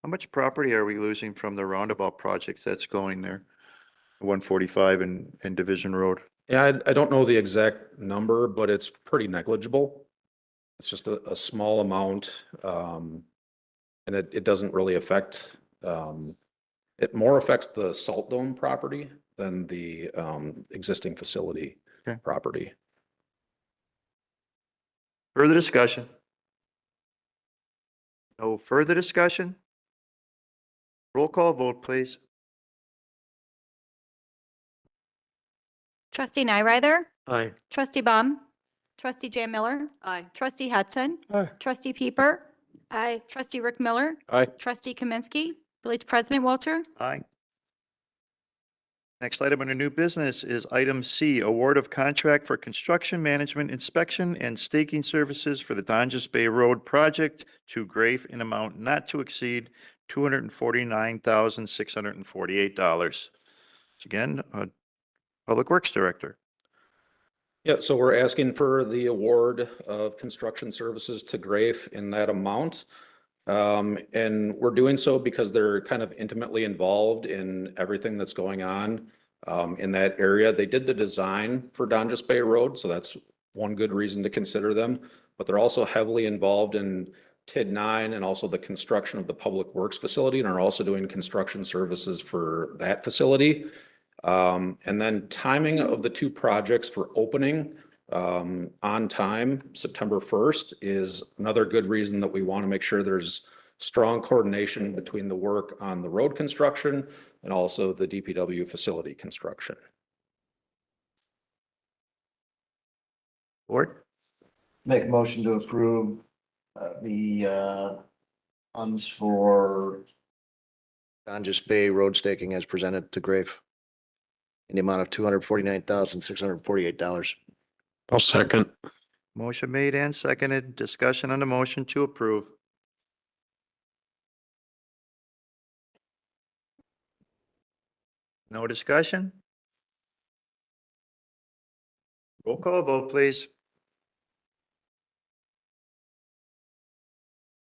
How much property are we losing from the roundabout project that's going there? 145 and Division Road. Yeah, I don't know the exact number, but it's pretty negligible. It's just a small amount. And it doesn't really affect, it more affects the Salt Dome property than the existing facility property. Further discussion? No further discussion? Roll call vote, please. Trustee Nyrider? Aye. Trustee Bum? Trustee Jay Miller? Aye. Trustee Hudson? Aye. Trustee Pieper? Aye. Trustee Rick Miller? Aye. Trustee Kaminsky? Village President Walter? Aye. Next item under new business is item C, award of contract for construction management inspection and staking services for the Donjas Bay Road project to Grafe in amount not to exceed $249,648. Again, Public Works Director. Yeah, so we're asking for the award of construction services to Grafe in that amount. And we're doing so because they're kind of intimately involved in everything that's going on in that area. They did the design for Donjas Bay Road, so that's one good reason to consider them. But they're also heavily involved in TID 9 and also the construction of the Public Works facility, and are also doing construction services for that facility. And then timing of the two projects for opening on time, September 1st, is another good reason that we want to make sure there's strong coordination between the work on the road construction and also the DPW facility construction. Board? Make a motion to approve the funds for Donjas Bay Road staking as presented to Grafe in the amount of $249,648. I'll second. Motion made and seconded. Discussion on the motion to approve. No discussion? Roll call vote, please.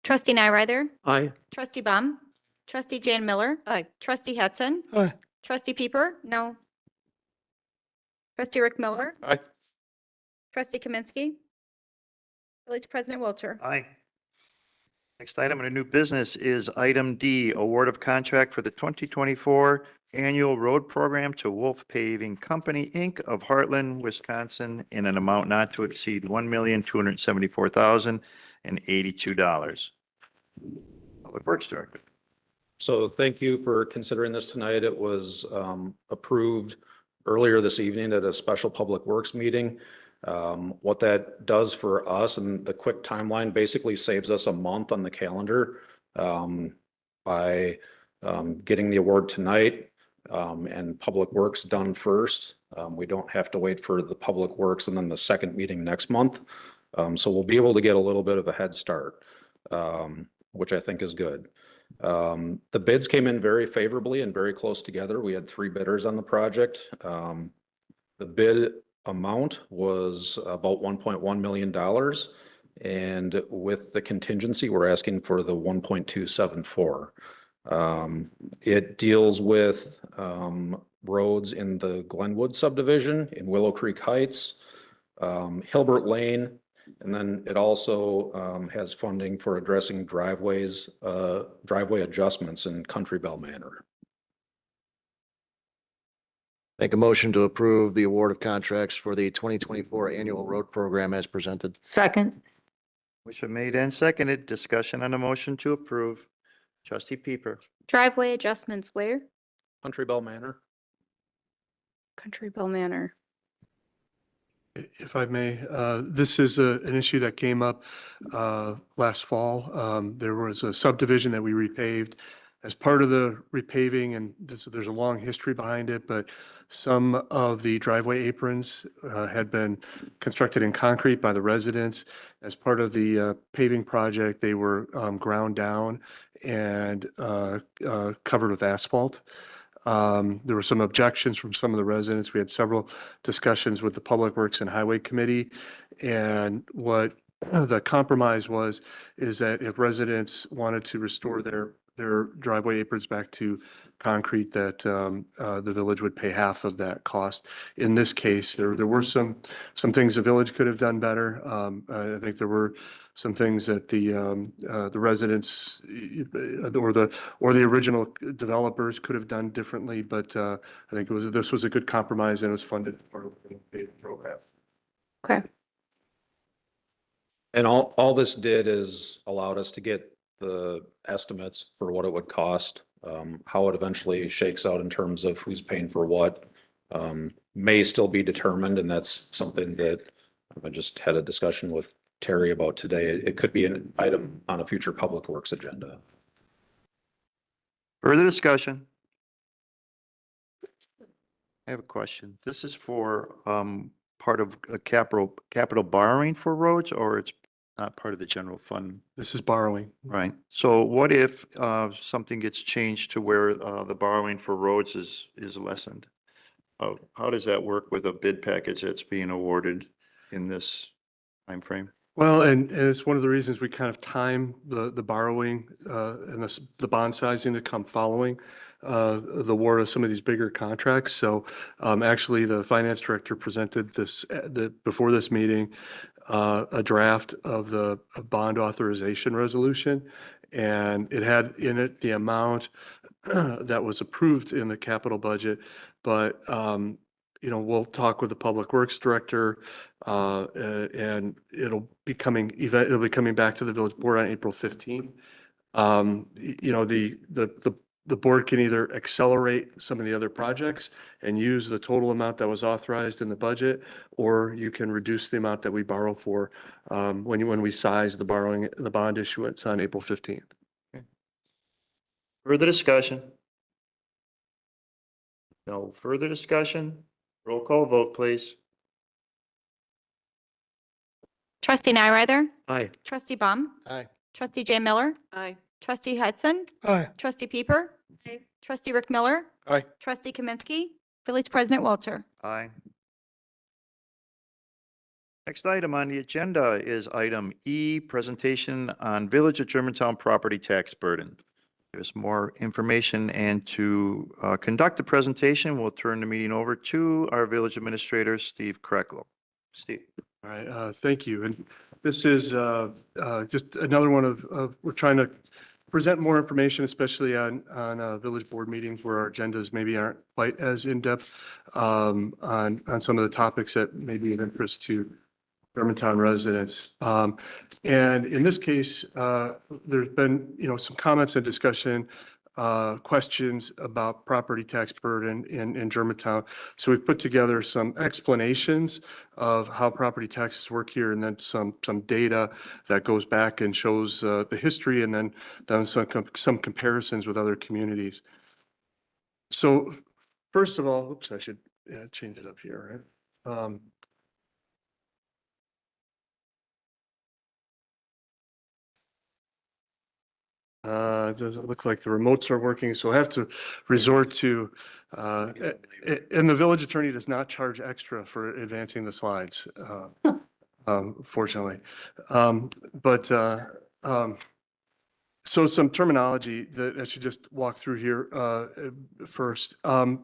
Trustee Nyrider, Aye. trustee Baum, trustee Jan Miller, Aye. trustee Hudson, Aye. trustee Pieper, No. trustee Rick Miller, Aye. trustee Kaminsky, village president Wilcher. Aye. Next item under new business is item D, award of contract for the 2024 annual road program to Wolf Paving Company, Inc. of Heartland, Wisconsin, in an amount not to exceed $1,274,082. Public Works Director. So thank you for considering this tonight. It was approved earlier this evening at a special Public Works meeting. What that does for us, and the quick timeline, basically saves us a month on the calendar by getting the award tonight and Public Works done first. We don't have to wait for the Public Works and then the second meeting next month. So we'll be able to get a little bit of a head start, which I think is good. The bids came in very favorably and very close together. We had 3 bidders on the project. The bid amount was about $1.1 million. And with the contingency, we're asking for the 1.274. It deals with roads in the Glenwood subdivision, in Willow Creek Heights, Hilbert Lane, and then it also has funding for addressing driveway adjustments in Country Bell Manor. Make a motion to approve the award of contracts for the 2024 annual road program as presented. Second. Motion made and seconded. Discussion on the motion to approve. Trustee Pieper. Driveway adjustments where? Country Bell Manor. Country Bell Manor. If I may, this is an issue that came up last fall. There was a subdivision that we repaved. As part of the repaving, and there's a long history behind it, but some of the driveway aprons had been constructed in concrete by the residents. As part of the paving project, they were ground down and covered with asphalt. There were some objections from some of the residents. We had several discussions with the Public Works and Highway Committee. And what the compromise was, is that if residents wanted to restore their driveway aprons back to concrete, that the village would pay half of that cost. In this case, there were some things the village could have done better. I think there were some things that the residents or the original developers could have done differently, but I think this was a good compromise, and it was funded as part of the program. Okay. And all this did is allowed us to get the estimates for what it would cost, how it eventually shakes out in terms of who's paying for what, may still be determined. And that's something that I just had a discussion with Terry about today. It could be an item on a future Public Works agenda. Further discussion? I have a question. This is for part of a capital borrowing for roads, or it's not part of the general fund? This is borrowing. Right. So what if something gets changed to where the borrowing for roads is lessened? How does that work with a bid package that's being awarded in this timeframe? Well, and it's one of the reasons we kind of time the borrowing and the bond sizing to come following the award of some of these bigger contracts. So actually, the finance director presented before this meeting a draft of the bond authorization resolution, and it had in it the amount that was approved in the capital budget, but we'll talk with the Public Works Director, and it'll be coming back to the village board on April 15th. The board can either accelerate some of the other projects and use the total amount that was authorized in the budget, or you can reduce the amount that we borrow for when we size the bond issuance on April 15th. Further discussion? No further discussion? Roll call vote, please. Trustee Nyrider? Aye. Trustee Baum? Aye. Trustee Jay Miller? Aye. Trustee Hudson? Aye. Trustee Peeper? Trustee Rick Miller? Aye. Trustee Kaminsky? Village President Walter? Aye. Next item on the agenda is item E, presentation on Village of Germantown property tax burden. There's more information, and to conduct the presentation, we'll turn the meeting over to our village administrator, Steve Krecklow. Steve. All right, thank you. And this is just another one of we're trying to present more information, especially on village board meetings where our agendas maybe aren't quite as in-depth on some of the topics that may be of interest to Germantown residents. And in this case, there's been, some comments and discussion, questions about property tax burden in Germantown. So we put together some explanations of how property taxes work here, and then some data that goes back and shows the history, and then some comparisons with other communities. So first of all, oops, I should change it up here, right? It doesn't look like the remotes are working, so I have to resort to, and the village attorney does not charge extra for advancing the slides, fortunately. So some terminology that I should just walk through here first. Let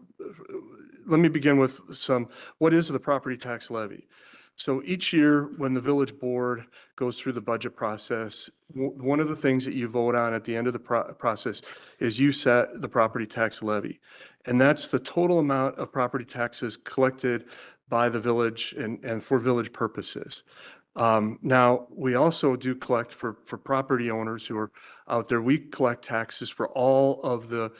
me begin with what is the property tax levy? So each year when the village board goes through the budget process, one of the things that you vote on at the end of the process is you set the property tax levy. And that's the total amount of property taxes collected by the village and for village purposes. Now, we also do collect for property owners who are out there. We collect taxes for all of the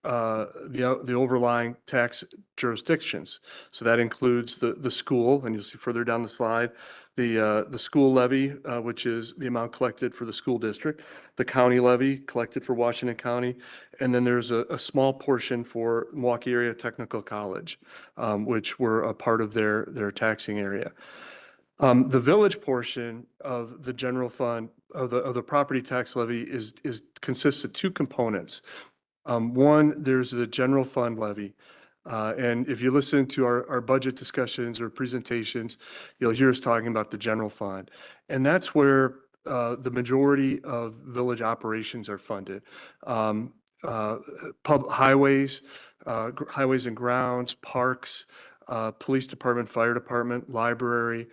overlying tax jurisdictions. So that includes the school, and you'll see further down the slide, the school levy, which is the amount collected for the school district, the county levy collected for Washington County, and then there's a small portion for Milwaukee Area Technical College, which were a part of their taxing area. The village portion of the general fund of the property tax levy consists of two components. One, there's the general fund levy. And if you listen to our budget discussions or presentations, you'll hear us talking about the general fund. And that's where the majority of village operations are funded. Highways and grounds, parks, police department, fire department, library,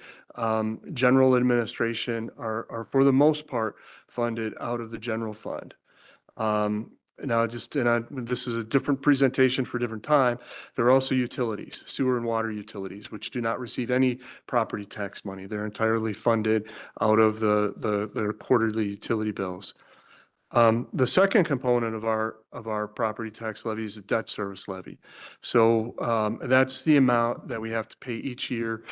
general administration are for the most part funded out of the general fund. Now, this is a different presentation for a different time. There are also utilities, sewer and water utilities, which do not receive any property tax money. They're entirely funded out of their quarterly utility bills. The second component of our property tax levy is a debt service levy. So that's the amount that we have to pay each year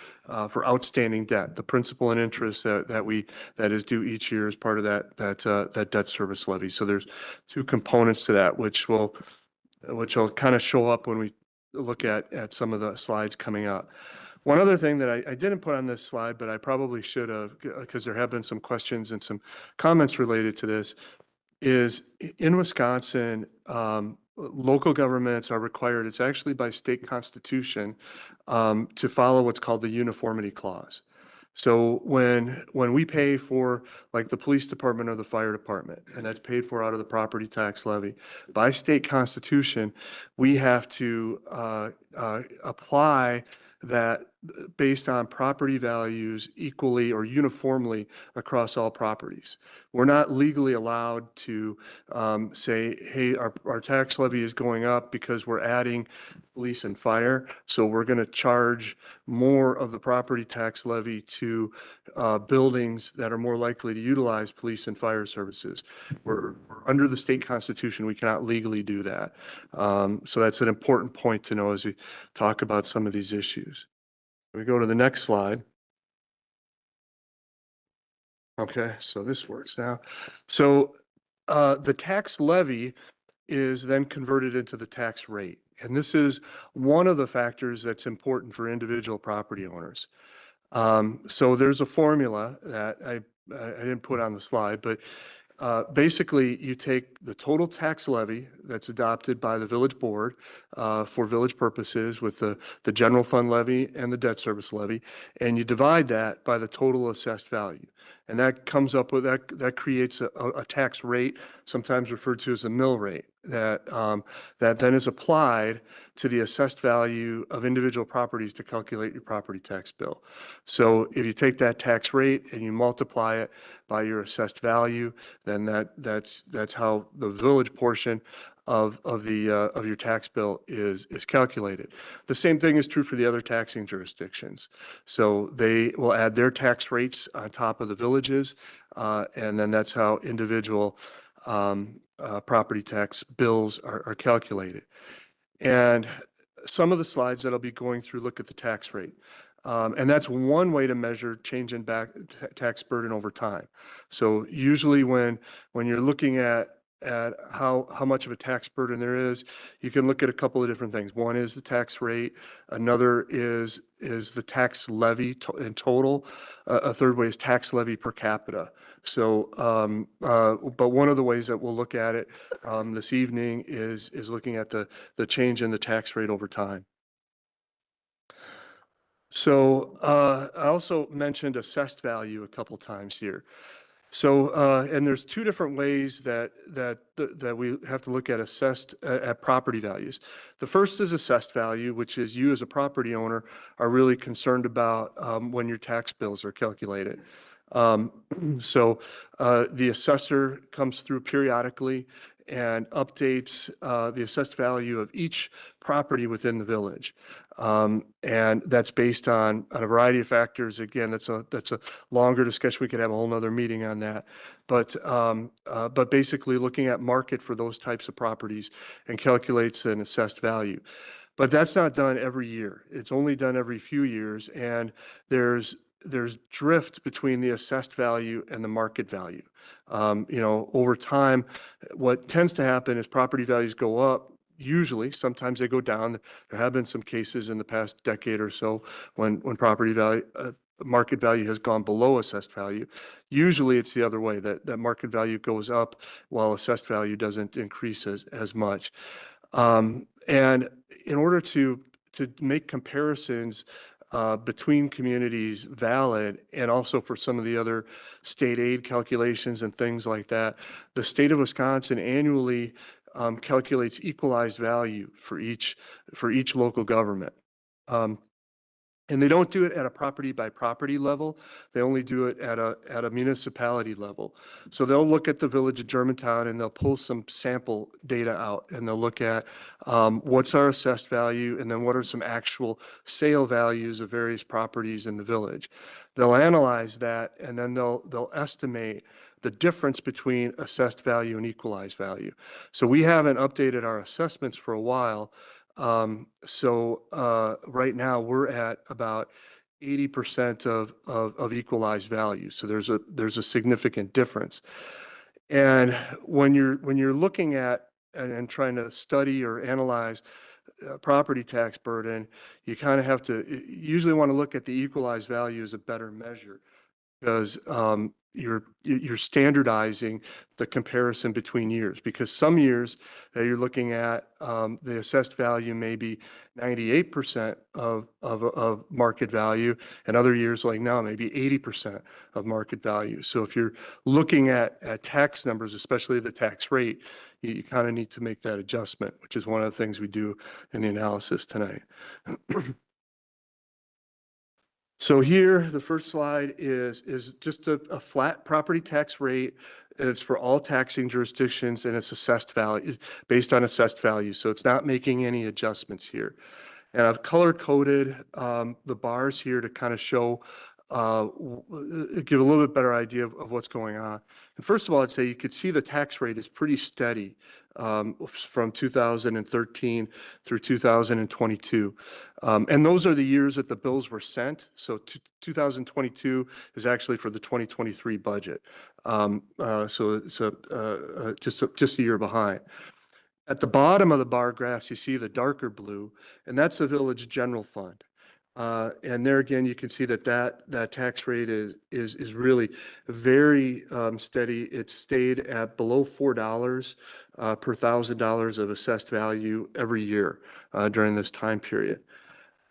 for outstanding debt, the principal and interest that is due each year as part of that debt service levy. So there's two components to that, which will kind of show up when we look at some of the slides coming up. One other thing that I didn't put on this slide, but I probably should have, because there have been some questions and some comments related to this, is in Wisconsin, local governments are required, it's actually by state constitution, to follow what's called the uniformity clause. So when we pay for like the police department or the fire department, and that's paid for out of the property tax levy, by state constitution, we have to apply that based on property values equally or uniformly across all properties. We're not legally allowed to say, hey, our tax levy is going up because we're adding police and fire, so we're going to charge more of the property tax levy to buildings that are more likely to utilize police and fire services. We're under the state constitution, we cannot legally do that. So that's an important point to know as we talk about some of these issues. We go to the next slide. Okay, so this works now. So the tax levy is then converted into the tax rate. And this is one of the factors that's important for individual property owners. So there's a formula that I didn't put on the slide, but basically you take the total tax levy that's adopted by the village board for village purposes with the general fund levy and the debt service levy, and you divide that by the total assessed value. And that comes up with that creates a tax rate, sometimes referred to as a mill rate, that then is applied to the assessed value of individual properties to calculate your property tax bill. So if you take that tax rate and you multiply it by your assessed value, then that's how the village portion of your tax bill is calculated. The same thing is true for the other taxing jurisdictions. So they will add their tax rates on top of the villages, and then that's how individual property tax bills are calculated. And some of the slides that I'll be going through look at the tax rate. And that's one way to measure change in tax burden over time. So usually when you're looking at how much of a tax burden there is, you can look at a couple of different things. One is the tax rate. Another is the tax levy in total. A third way is tax levy per capita. So, but one of the ways that we'll look at it this evening is looking at the change in the tax rate over time. So I also mentioned assessed value a couple times here. So, and there's two different ways that we have to look at assessed at property values. The first is assessed value, which is you as a property owner are really concerned about when your tax bills are calculated. So the assessor comes through periodically and updates the assessed value of each property within the village. And that's based on a variety of factors. Again, that's a longer discussion. We could have a whole nother meeting on that. But basically looking at market for those types of properties and calculates an assessed value. But that's not done every year. It's only done every few years. And there's drift between the assessed value and the market value. Over time, what tends to happen is property values go up. Usually, sometimes they go down. There have been some cases in the past decade or so when property value, market value has gone below assessed value. Usually it's the other way, that market value goes up while assessed value doesn't increase as much. And in order to make comparisons between communities valid, and also for some of the other state aid calculations and things like that, the state of Wisconsin annually calculates equalized value for each local government. And they don't do it at a property by property level. They only do it at a municipality level. So they'll look at the village of Germantown and they'll pull some sample data out and they'll look at what's our assessed value and then what are some actual sale values of various properties in the village. They'll analyze that and then they'll estimate the difference between assessed value and equalized value. So we haven't updated our assessments for a while. So right now we're at about 80% of equalized value. So there's a significant difference. And when you're looking at and trying to study or analyze property tax burden, you kind of have to, you usually want to look at the equalized value as a better measure because you're standardizing the comparison between years, because some years that you're looking at, the assessed value may be 98% of market value, and other years like now, maybe 80% of market value. So if you're looking at tax numbers, especially the tax rate, you kind of need to make that adjustment, which is one of the things we do in the analysis tonight. So here, the first slide is just a flat property tax rate. And it's for all taxing jurisdictions, and it's assessed value, based on assessed value. So it's not making any adjustments here. And I've color coded the bars here to kind of show, give a little bit better idea of what's going on. And first of all, I'd say you could see the tax rate is pretty steady from 2013 through 2022. And those are the years that the bills were sent. So 2022 is actually for the 2023 budget. So it's just a year behind. At the bottom of the bar graphs, you see the darker blue, and that's the village general fund. And there again, you can see that tax rate is really very steady. It stayed at below $4 per $1,000 of assessed value every year during this time period.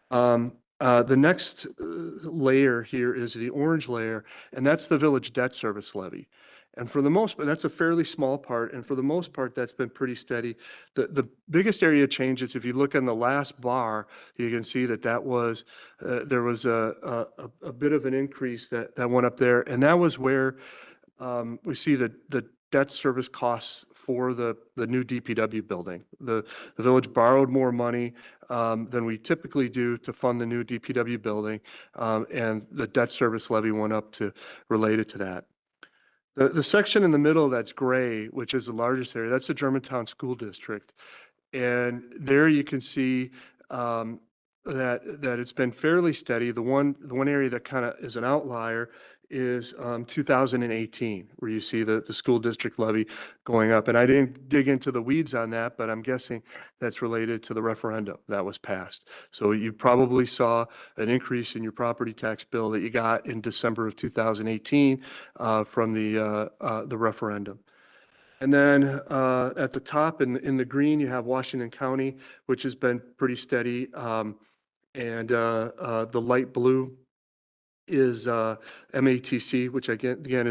The next layer here is the orange layer, and that's the village debt service levy. And for the most part, that's a fairly small part. And for the most part, that's been pretty steady. The biggest area of change is if you look on the last bar, you can see that was, there was a bit of an increase that went up there. And that was where we see the debt service costs for the new DPW building. The village borrowed more money than we typically do to fund the new DPW building. And the debt service levy went up related to that. The section in the middle that's gray, which is the largest area, that's the Germantown School District. And there you can see that it's been fairly steady. The one area that kind of is an outlier is 2018, where you see the school district levy going up. And I didn't dig into the weeds on that, but I'm guessing that's related to the referendum that was passed. So you probably saw an increase in your property tax bill that you got in December of 2018 from the referendum. And then at the top in the green, you have Washington County, which has been pretty steady. And the light blue is MATC, which again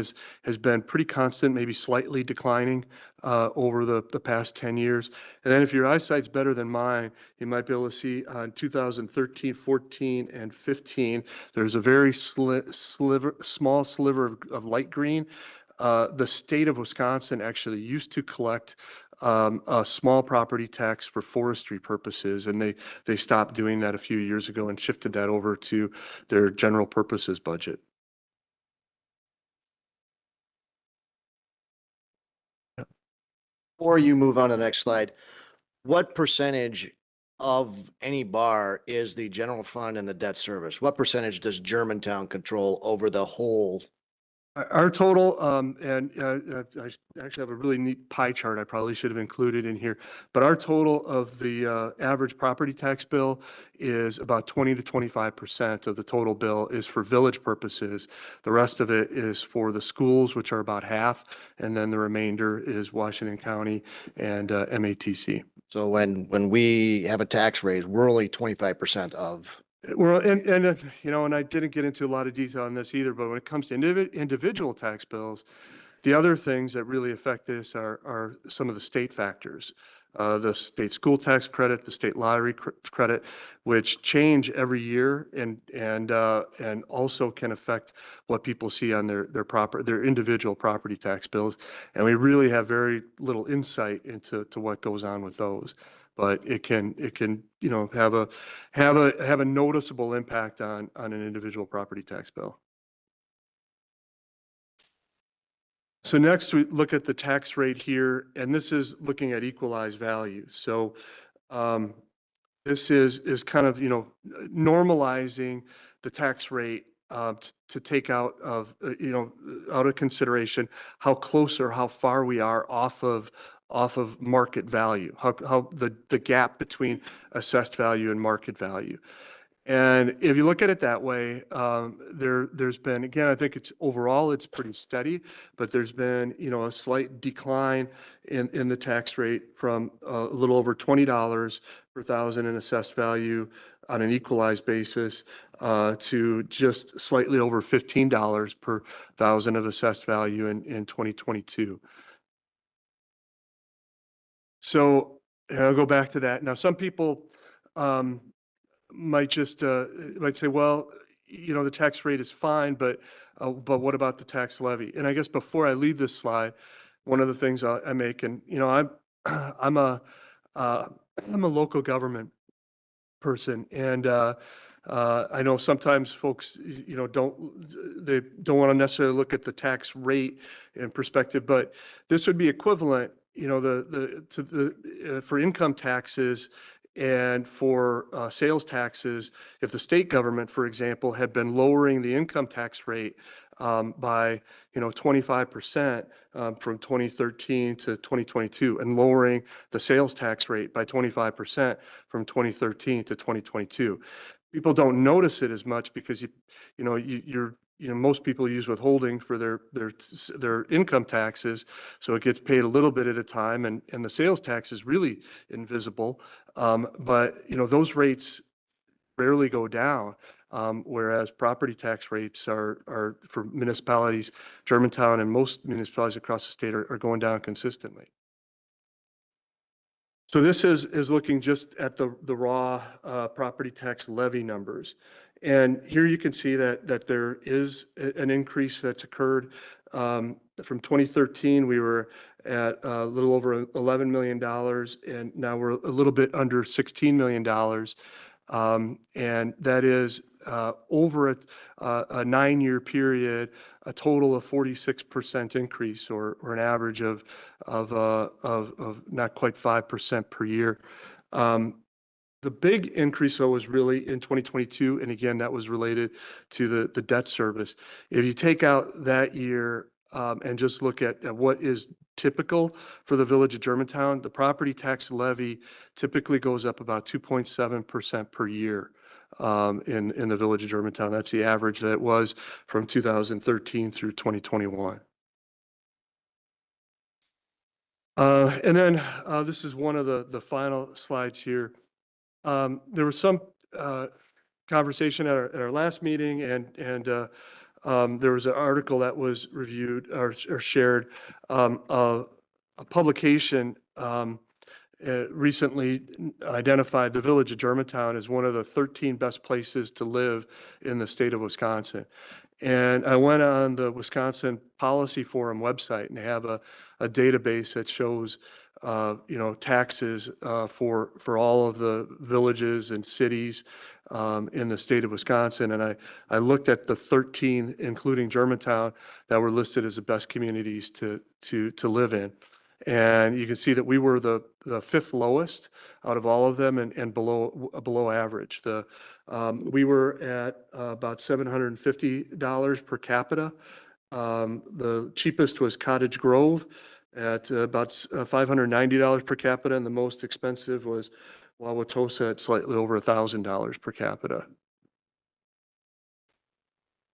has been pretty constant, maybe slightly declining over the past 10 years. And then if your eyesight's better than mine, you might be able to see on 2013, 14, and 15, there's a very small sliver of light green. The state of Wisconsin actually used to collect a small property tax for forestry purposes, and they stopped doing that a few years ago and shifted that over to their general purposes budget. Before you move on to the next slide, what percentage of any bar is the general fund and the debt service? What percentage does Germantown control over the whole? Our total, and I actually have a really neat pie chart I probably should have included in here, but our total of the average property tax bill is about 20 to 25% of the total bill is for village purposes. The rest of it is for the schools, which are about half, and then the remainder is Washington County and MATC. So when we have a tax raise, we're only 25% of. Well, and you know, and I didn't get into a lot of detail on this either, but when it comes to individual tax bills, the other things that really affect this are some of the state factors. The state school tax credit, the state lottery credit, which change every year and also can affect what people see on their individual property tax bills. And we really have very little insight into what goes on with those. But it can you know have a noticeable impact on an individual property tax bill. So next we look at the tax rate here, and this is looking at equalized value. So this is kind of, you know, normalizing the tax rate to take out of, out of consideration how close or how far we are off of off of market value, how the gap between assessed value and market value. And if you look at it that way, there's been, again, I think it's pretty steady, but there's been, a slight decline in the tax rate from a little over $20 per thousand in assessed value on an equalized basis to just slightly over $15 per thousand of assessed value in 2022. So I'll go back to that. Now, some people might say, well, the tax rate is fine, but what about the tax levy? And I guess before I leave this slide, one of the things I make, and I'm a local government person, and I know sometimes folks, don't want to necessarily look at the tax rate in perspective, but this would be equivalent, for income taxes and for sales taxes. If the state government, for example, had been lowering the income tax rate by 25% from 2013 to 2022, and lowering the sales tax rate by 25% from 2013 to 2022. People don't notice it as much because most people use withholding for their income taxes, so it gets paid a little bit at a time, and the sales tax is really invisible. But those rates rarely go down, whereas property tax rates are for municipalities, Germantown and most municipalities across the state are going down consistently. So this is looking just at the raw property tax levy numbers. And here you can see that there is an increase that's occurred. From 2013, we were at a little over $11 million, and now we're a little bit under $16 million. And that is over a 9-year period, a total of 46% increase, or an average of not quite 5% per year. The big increase, though, was really in 2022, and again, that was related to the debt service. If you take out that year and just look at what is typical for the Village of Germantown, the property tax levy typically goes up about 2.7% per year in the Village of Germantown. That's the average that it was from 2013 through 2021. And then this is one of the final slides here. There was some conversation at our last meeting, and there was an article that was reviewed or shared. A publication recently identified the Village of Germantown as one of the 13 best places to live in the state of Wisconsin. And I went on the Wisconsin Policy Forum website, and they have a database that shows taxes for all of the villages and cities in the state of Wisconsin. And I looked at the 13, including Germantown, that were listed as the best communities to live in. And you can see that we were the fifth lowest out of all of them, and below average. We were at about $750 per capita. The cheapest was Cottage Grove at about $590 per capita, and the most expensive was Wauwatosa at slightly over $1,000 per capita.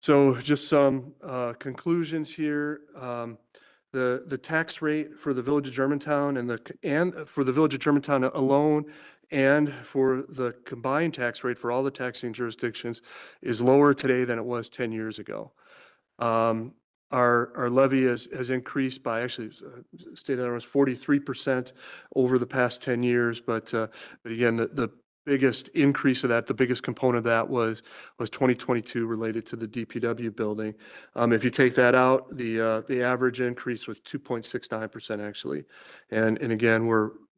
So just some conclusions here. The tax rate for the Village of Germantown and for the Village of Germantown alone, and for the combined tax rate for all the taxing jurisdictions, is lower today than it was 10 years ago. Our levy has increased by, actually, stated that it was 43% over the past 10 years. But again, the biggest increase of that, the biggest component of that was 2022 related to the DPW building. If you take that out, the average increase was 2.69% actually. And again,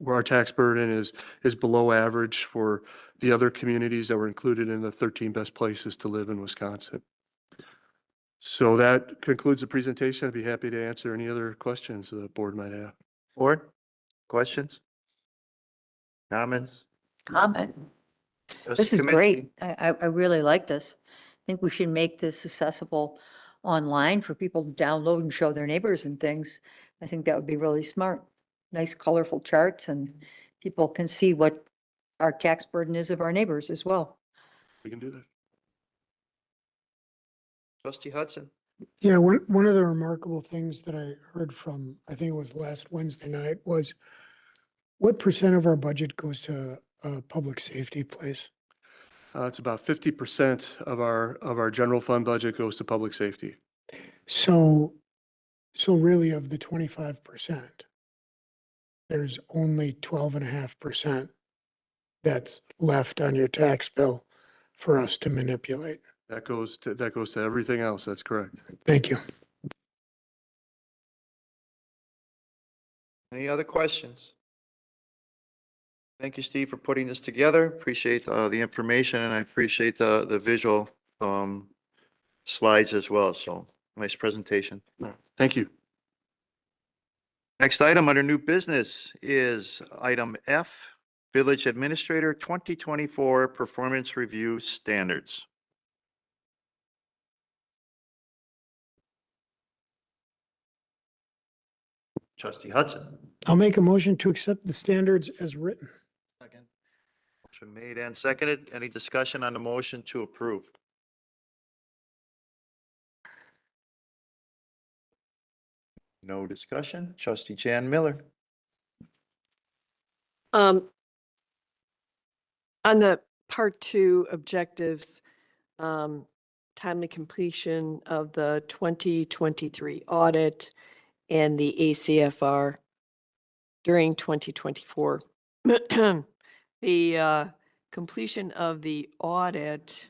our tax burden is below average for the other communities that were included in the 13 best places to live in Wisconsin. So that concludes the presentation. I'd be happy to answer any other questions the board might have. Board, questions? Comments? Comment. This is great. I really like this. I think we should make this accessible online for people to download and show their neighbors and things. I think that would be really smart. nice colorful charts and people can see what our tax burden is of our neighbors as well. We can do that. Trustee Hudson. Yeah, one of the remarkable things that I heard from, I think it was last Wednesday night, was what percent of our budget goes to public safety, please? It's about 50% of our general fund budget goes to public safety. So really of the 25%, there's only 12.5% that's left on your tax bill for us to manipulate. That goes to everything else. That's correct. Thank you. Any other questions? Thank you, Steve, for putting this together. Appreciate the information, and I appreciate the visual slides as well. So nice presentation. Thank you. Next item under new business is item F, Village Administrator 2024 Performance Review Standards. Trustee Hudson. I'll make a motion to accept the standards as written. Second. Motion made and seconded. Any discussion on the motion to approve? No discussion. Trustee Jan Miller. On the part two objectives, timely completion of the 2023 audit and the ACFR during 2024. The completion of the audit,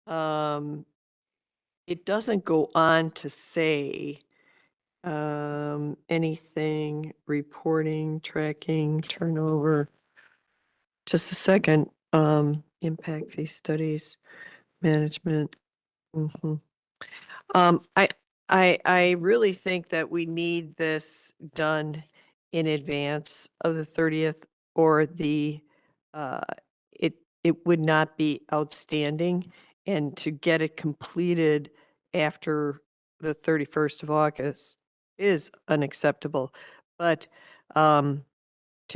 it doesn't go on to say anything, reporting, tracking, turnover. Just a second, impact fee studies, management. I really think that we need this done in advance of the 30th, or it would not be outstanding. And to get it completed after the 31st of August is unacceptable. But to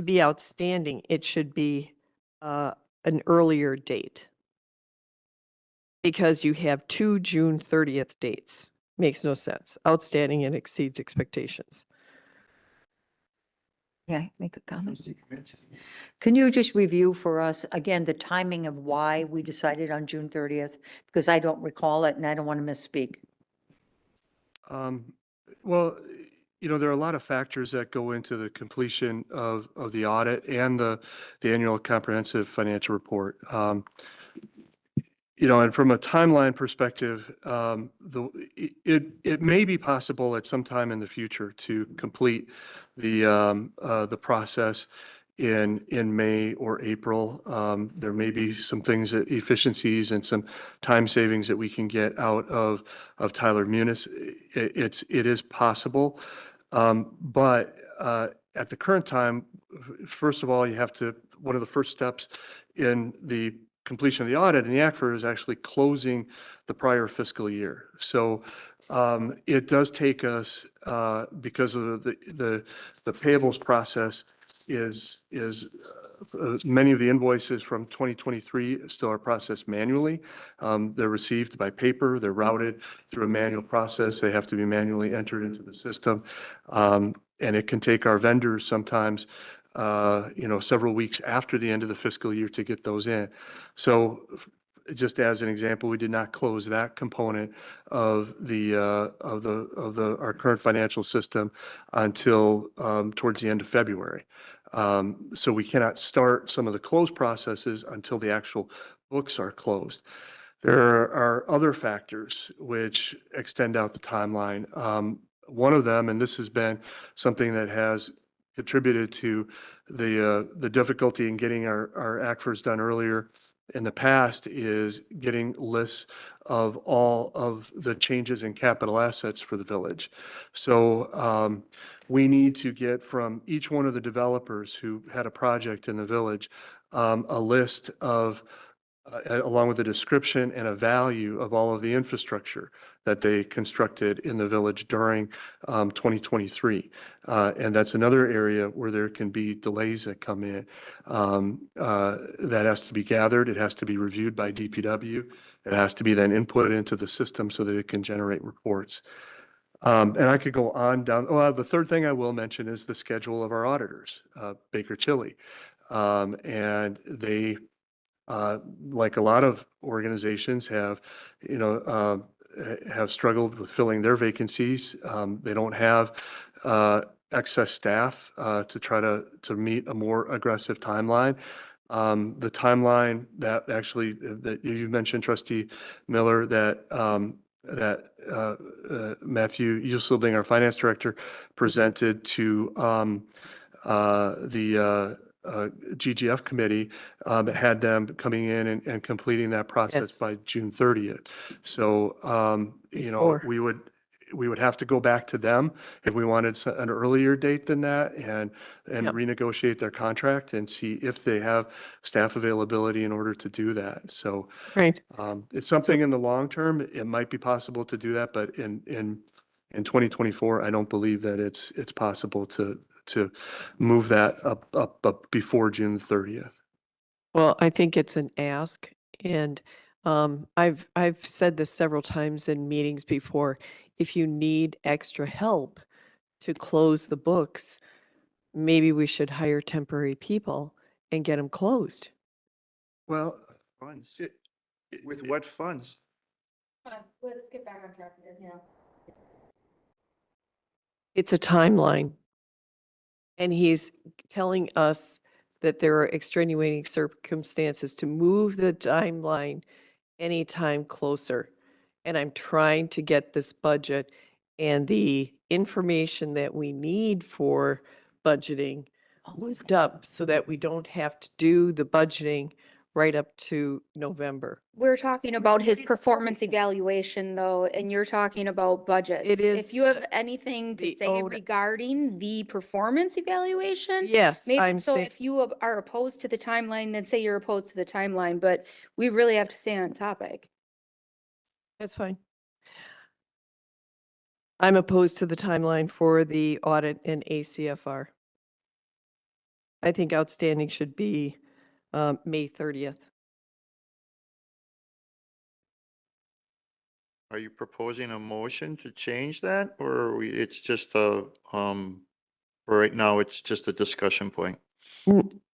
be outstanding, it should be an earlier date, because you have two June 30th dates. Makes no sense. Outstanding and exceeds expectations. Yeah, make a comment. Can you just review for us again, the timing of why we decided on June 30th? Because I don't recall it and I don't want to misspeak. Well, there are a lot of factors that go into the completion of the audit and the annual comprehensive financial report. And from a timeline perspective, it may be possible at some time in the future to complete the process in May or April. There may be some things, efficiencies and some time savings that we can get out of Tyler Munis. It is possible, but at the current time, first of all, one of the first steps in the completion of the audit and the ACFR is actually closing the prior fiscal year. So it does take us, because of the payables process is many of the invoices from 2023 still are processed manually. They're received by paper, they're routed through a manual process, they have to be manually entered into the system. And it can take our vendors sometimes several weeks after the end of the fiscal year to get those in. So just as an example, we did not close that component of our current financial system until towards the end of February. So we cannot start some of the close processes until the actual books are closed. There are other factors which extend out the timeline. One of them, and this has been something that has contributed to the difficulty in getting our ACFRs done earlier in the past, is getting lists of all of the changes in capital assets for the village. So we need to get from each one of the developers who had a project in the village a list of along with a description and a value of all of the infrastructure that they constructed in the village during 2023. And that's another area where there can be delays that come in. That has to be gathered. It has to be reviewed by DPW. It has to be then input into the system so that it can generate reports. And I could go on down. Well, the third thing I will mention is the schedule of our auditors, Baker Tilly. And they, like a lot of organizations have, have struggled with filling their vacancies. They don't have excess staff to try to meet a more aggressive timeline. The timeline that actually that you mentioned, Trustee Miller, that Matthew Usilding, our finance director, presented to the GGF committee, had them coming in and completing that process Yes. by June 30th. So, Before. we would have to go back to them if we wanted an earlier date than that and Yep. renegotiate their contract and see if they have staff availability in order to do that. So, Right. it's something in the long term, it might be possible to do that, but in 2024, I don't believe that it's possible to move that up before June 30th. Well, I think it's an ask, and I've said this several times in meetings before. If you need extra help to close the books, maybe we should hire temporary people and get them closed. Well, Funds. With what funds? Let's get back on track here, It's a timeline. And he's telling us that there are extenuating circumstances to move the timeline anytime closer. And I'm trying to get this budget and the information that we need for budgeting moved up so that we don't have to do the budgeting right up to November. We're talking about his performance evaluation though, and you're talking about budgets. It is If you have anything to the say own- regarding the performance evaluation? Yes, Maybe, I'm so saying, if you are opposed to the timeline, then say you're opposed to the timeline, but we really have to stay on topic. that's fine. I'm opposed to the timeline for the audit and ACFR. I think outstanding should be May 30th. Are you proposing a motion to change that, or are it's just a, for right now, it's just a discussion point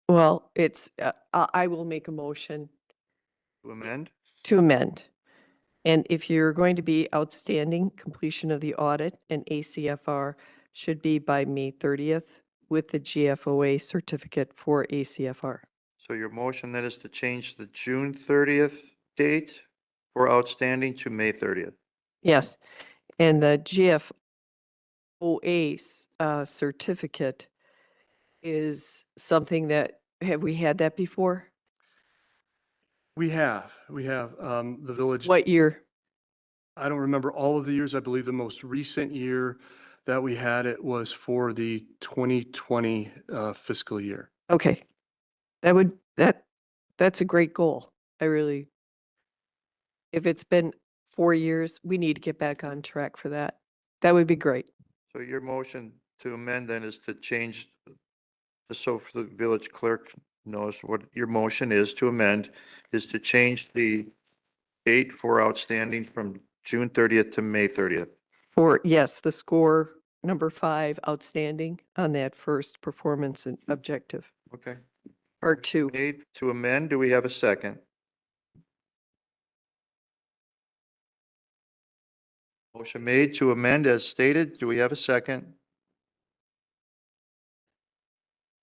Well, it's, I will make a motion to amend? to amend. And if you're going to be outstanding, completion of the audit and ACFR should be by May 30th with the GFOA certificate for ACFR. So your motion then is to change the June 30th date for outstanding to May 30th. Yes, and the GFOA certificate is something that, have we had that before? We have, the village. What year? I don't remember all of the years. I believe the most recent year that we had it was for the 2020 fiscal year. Okay. That's a great goal. If it's been 4 years, we need to get back on track for that. That would be great. So your motion to amend then is to change, just so the village clerk knows what your motion is to amend, is to change the date for outstanding from June 30th to May 30th. Or, yes, the score number 5 outstanding on that first performance and objective, Okay. or 2. Made to amend, do we have a second? Motion made to amend as stated, do we have a second?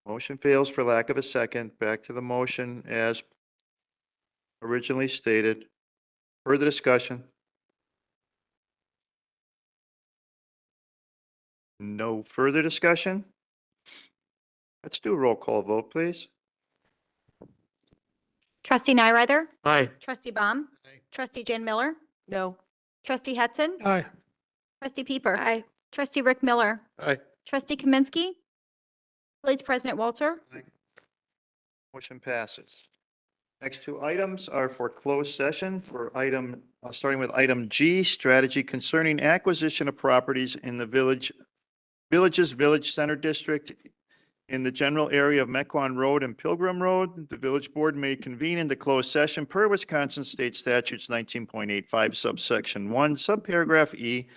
Motion fails for lack of a second. Back to the motion as originally stated. Further discussion? No further discussion? Let's do a roll call vote, please. Trustee Nyrider? Aye. Trustee Baum? Trustee Jen Miller? No. Trustee Hudson? Aye. Trustee Pieper? Aye. Trustee Rick Miller? Aye. Trustee Kaminsky? Village President Walter? Motion passes. Next two items are for closed session for starting with item G, strategy concerning acquisition of properties in the Villages Village Center District in the general area of Mequon Road and Pilgrim Road. The village board may convene into closed session per Wisconsin State Statutes 19.85 subsection 1, subparagraph E,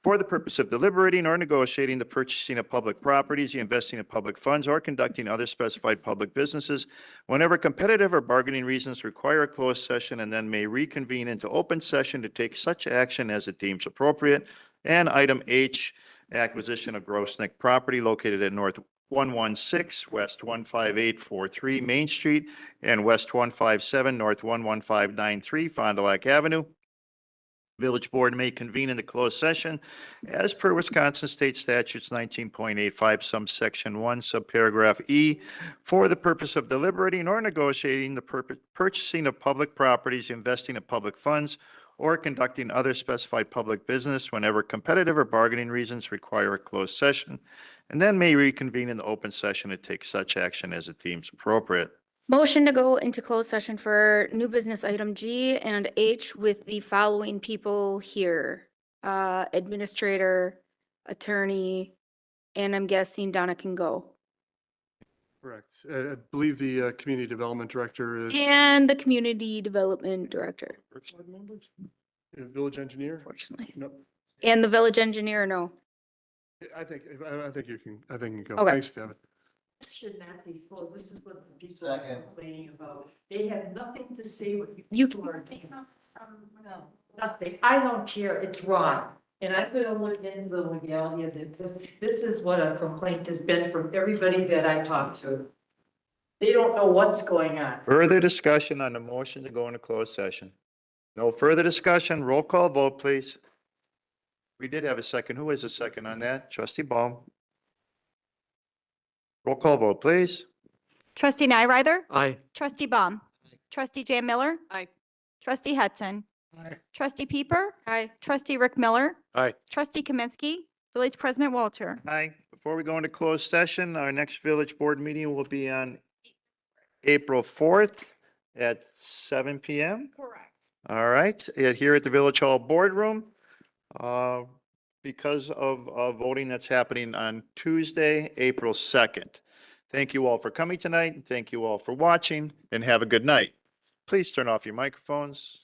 for the purpose of deliberating or negotiating the purchasing of public properties, the investing of public funds, or conducting other specified public businesses whenever competitive or bargaining reasons require a closed session, and then may reconvene into open session to take such action as it deems appropriate. And item H, acquisition of Gross Neck property located at North 116, West 15843 Main Street, and West 157, North 11593 Fond du Lac Avenue. Village Board may convene in the closed session as per Wisconsin State Statutes 19.85, subsection 1, subparagraph E, for the purpose of deliberating or negotiating the purchasing of public properties, investing of public funds, or conducting other specified public business whenever competitive or bargaining reasons require a closed session, and then may reconvene in the open session to take such action as it deems appropriate. Motion to go into closed session for new business item G and H with the following people here. Administrator, attorney, and I'm guessing Donna can go. Correct. I believe the community development director is And the community development director, village engineer. fortunately. No, And the village engineer, no. I think you can, I think you can go. Okay. Thanks, Kevin. This should not be closed. This is what the people are complaining about. They have nothing to say what You people are doing. No, nothing. I don't care. It's wrong. And I'm gonna look into the legality of it. This is what a complaint has been from everybody that I talk to. They don't know what's going on. Further discussion on the motion to go into closed session? No further discussion. Roll call vote, please. We did have a second. Who is a second on that? Trustee Baum. Roll call vote, please. Trustee Nyrider? Aye. Trustee Baum? Trustee Jan Miller? Aye. Trustee Hudson? Aye. Trustee Pieper? Hi. Trustee Rick Miller? Aye. Trustee Kaminsky? Village President Walter? Aye. Before we go into closed session, our next village board meeting will be on April 4th at 7 PM. Correct. All right, here at the Village Hall Boardroom. Because of voting that's happening on Tuesday, April 2nd. Thank you all for coming tonight, and thank you all for watching, and have a good night. Please turn off your microphones.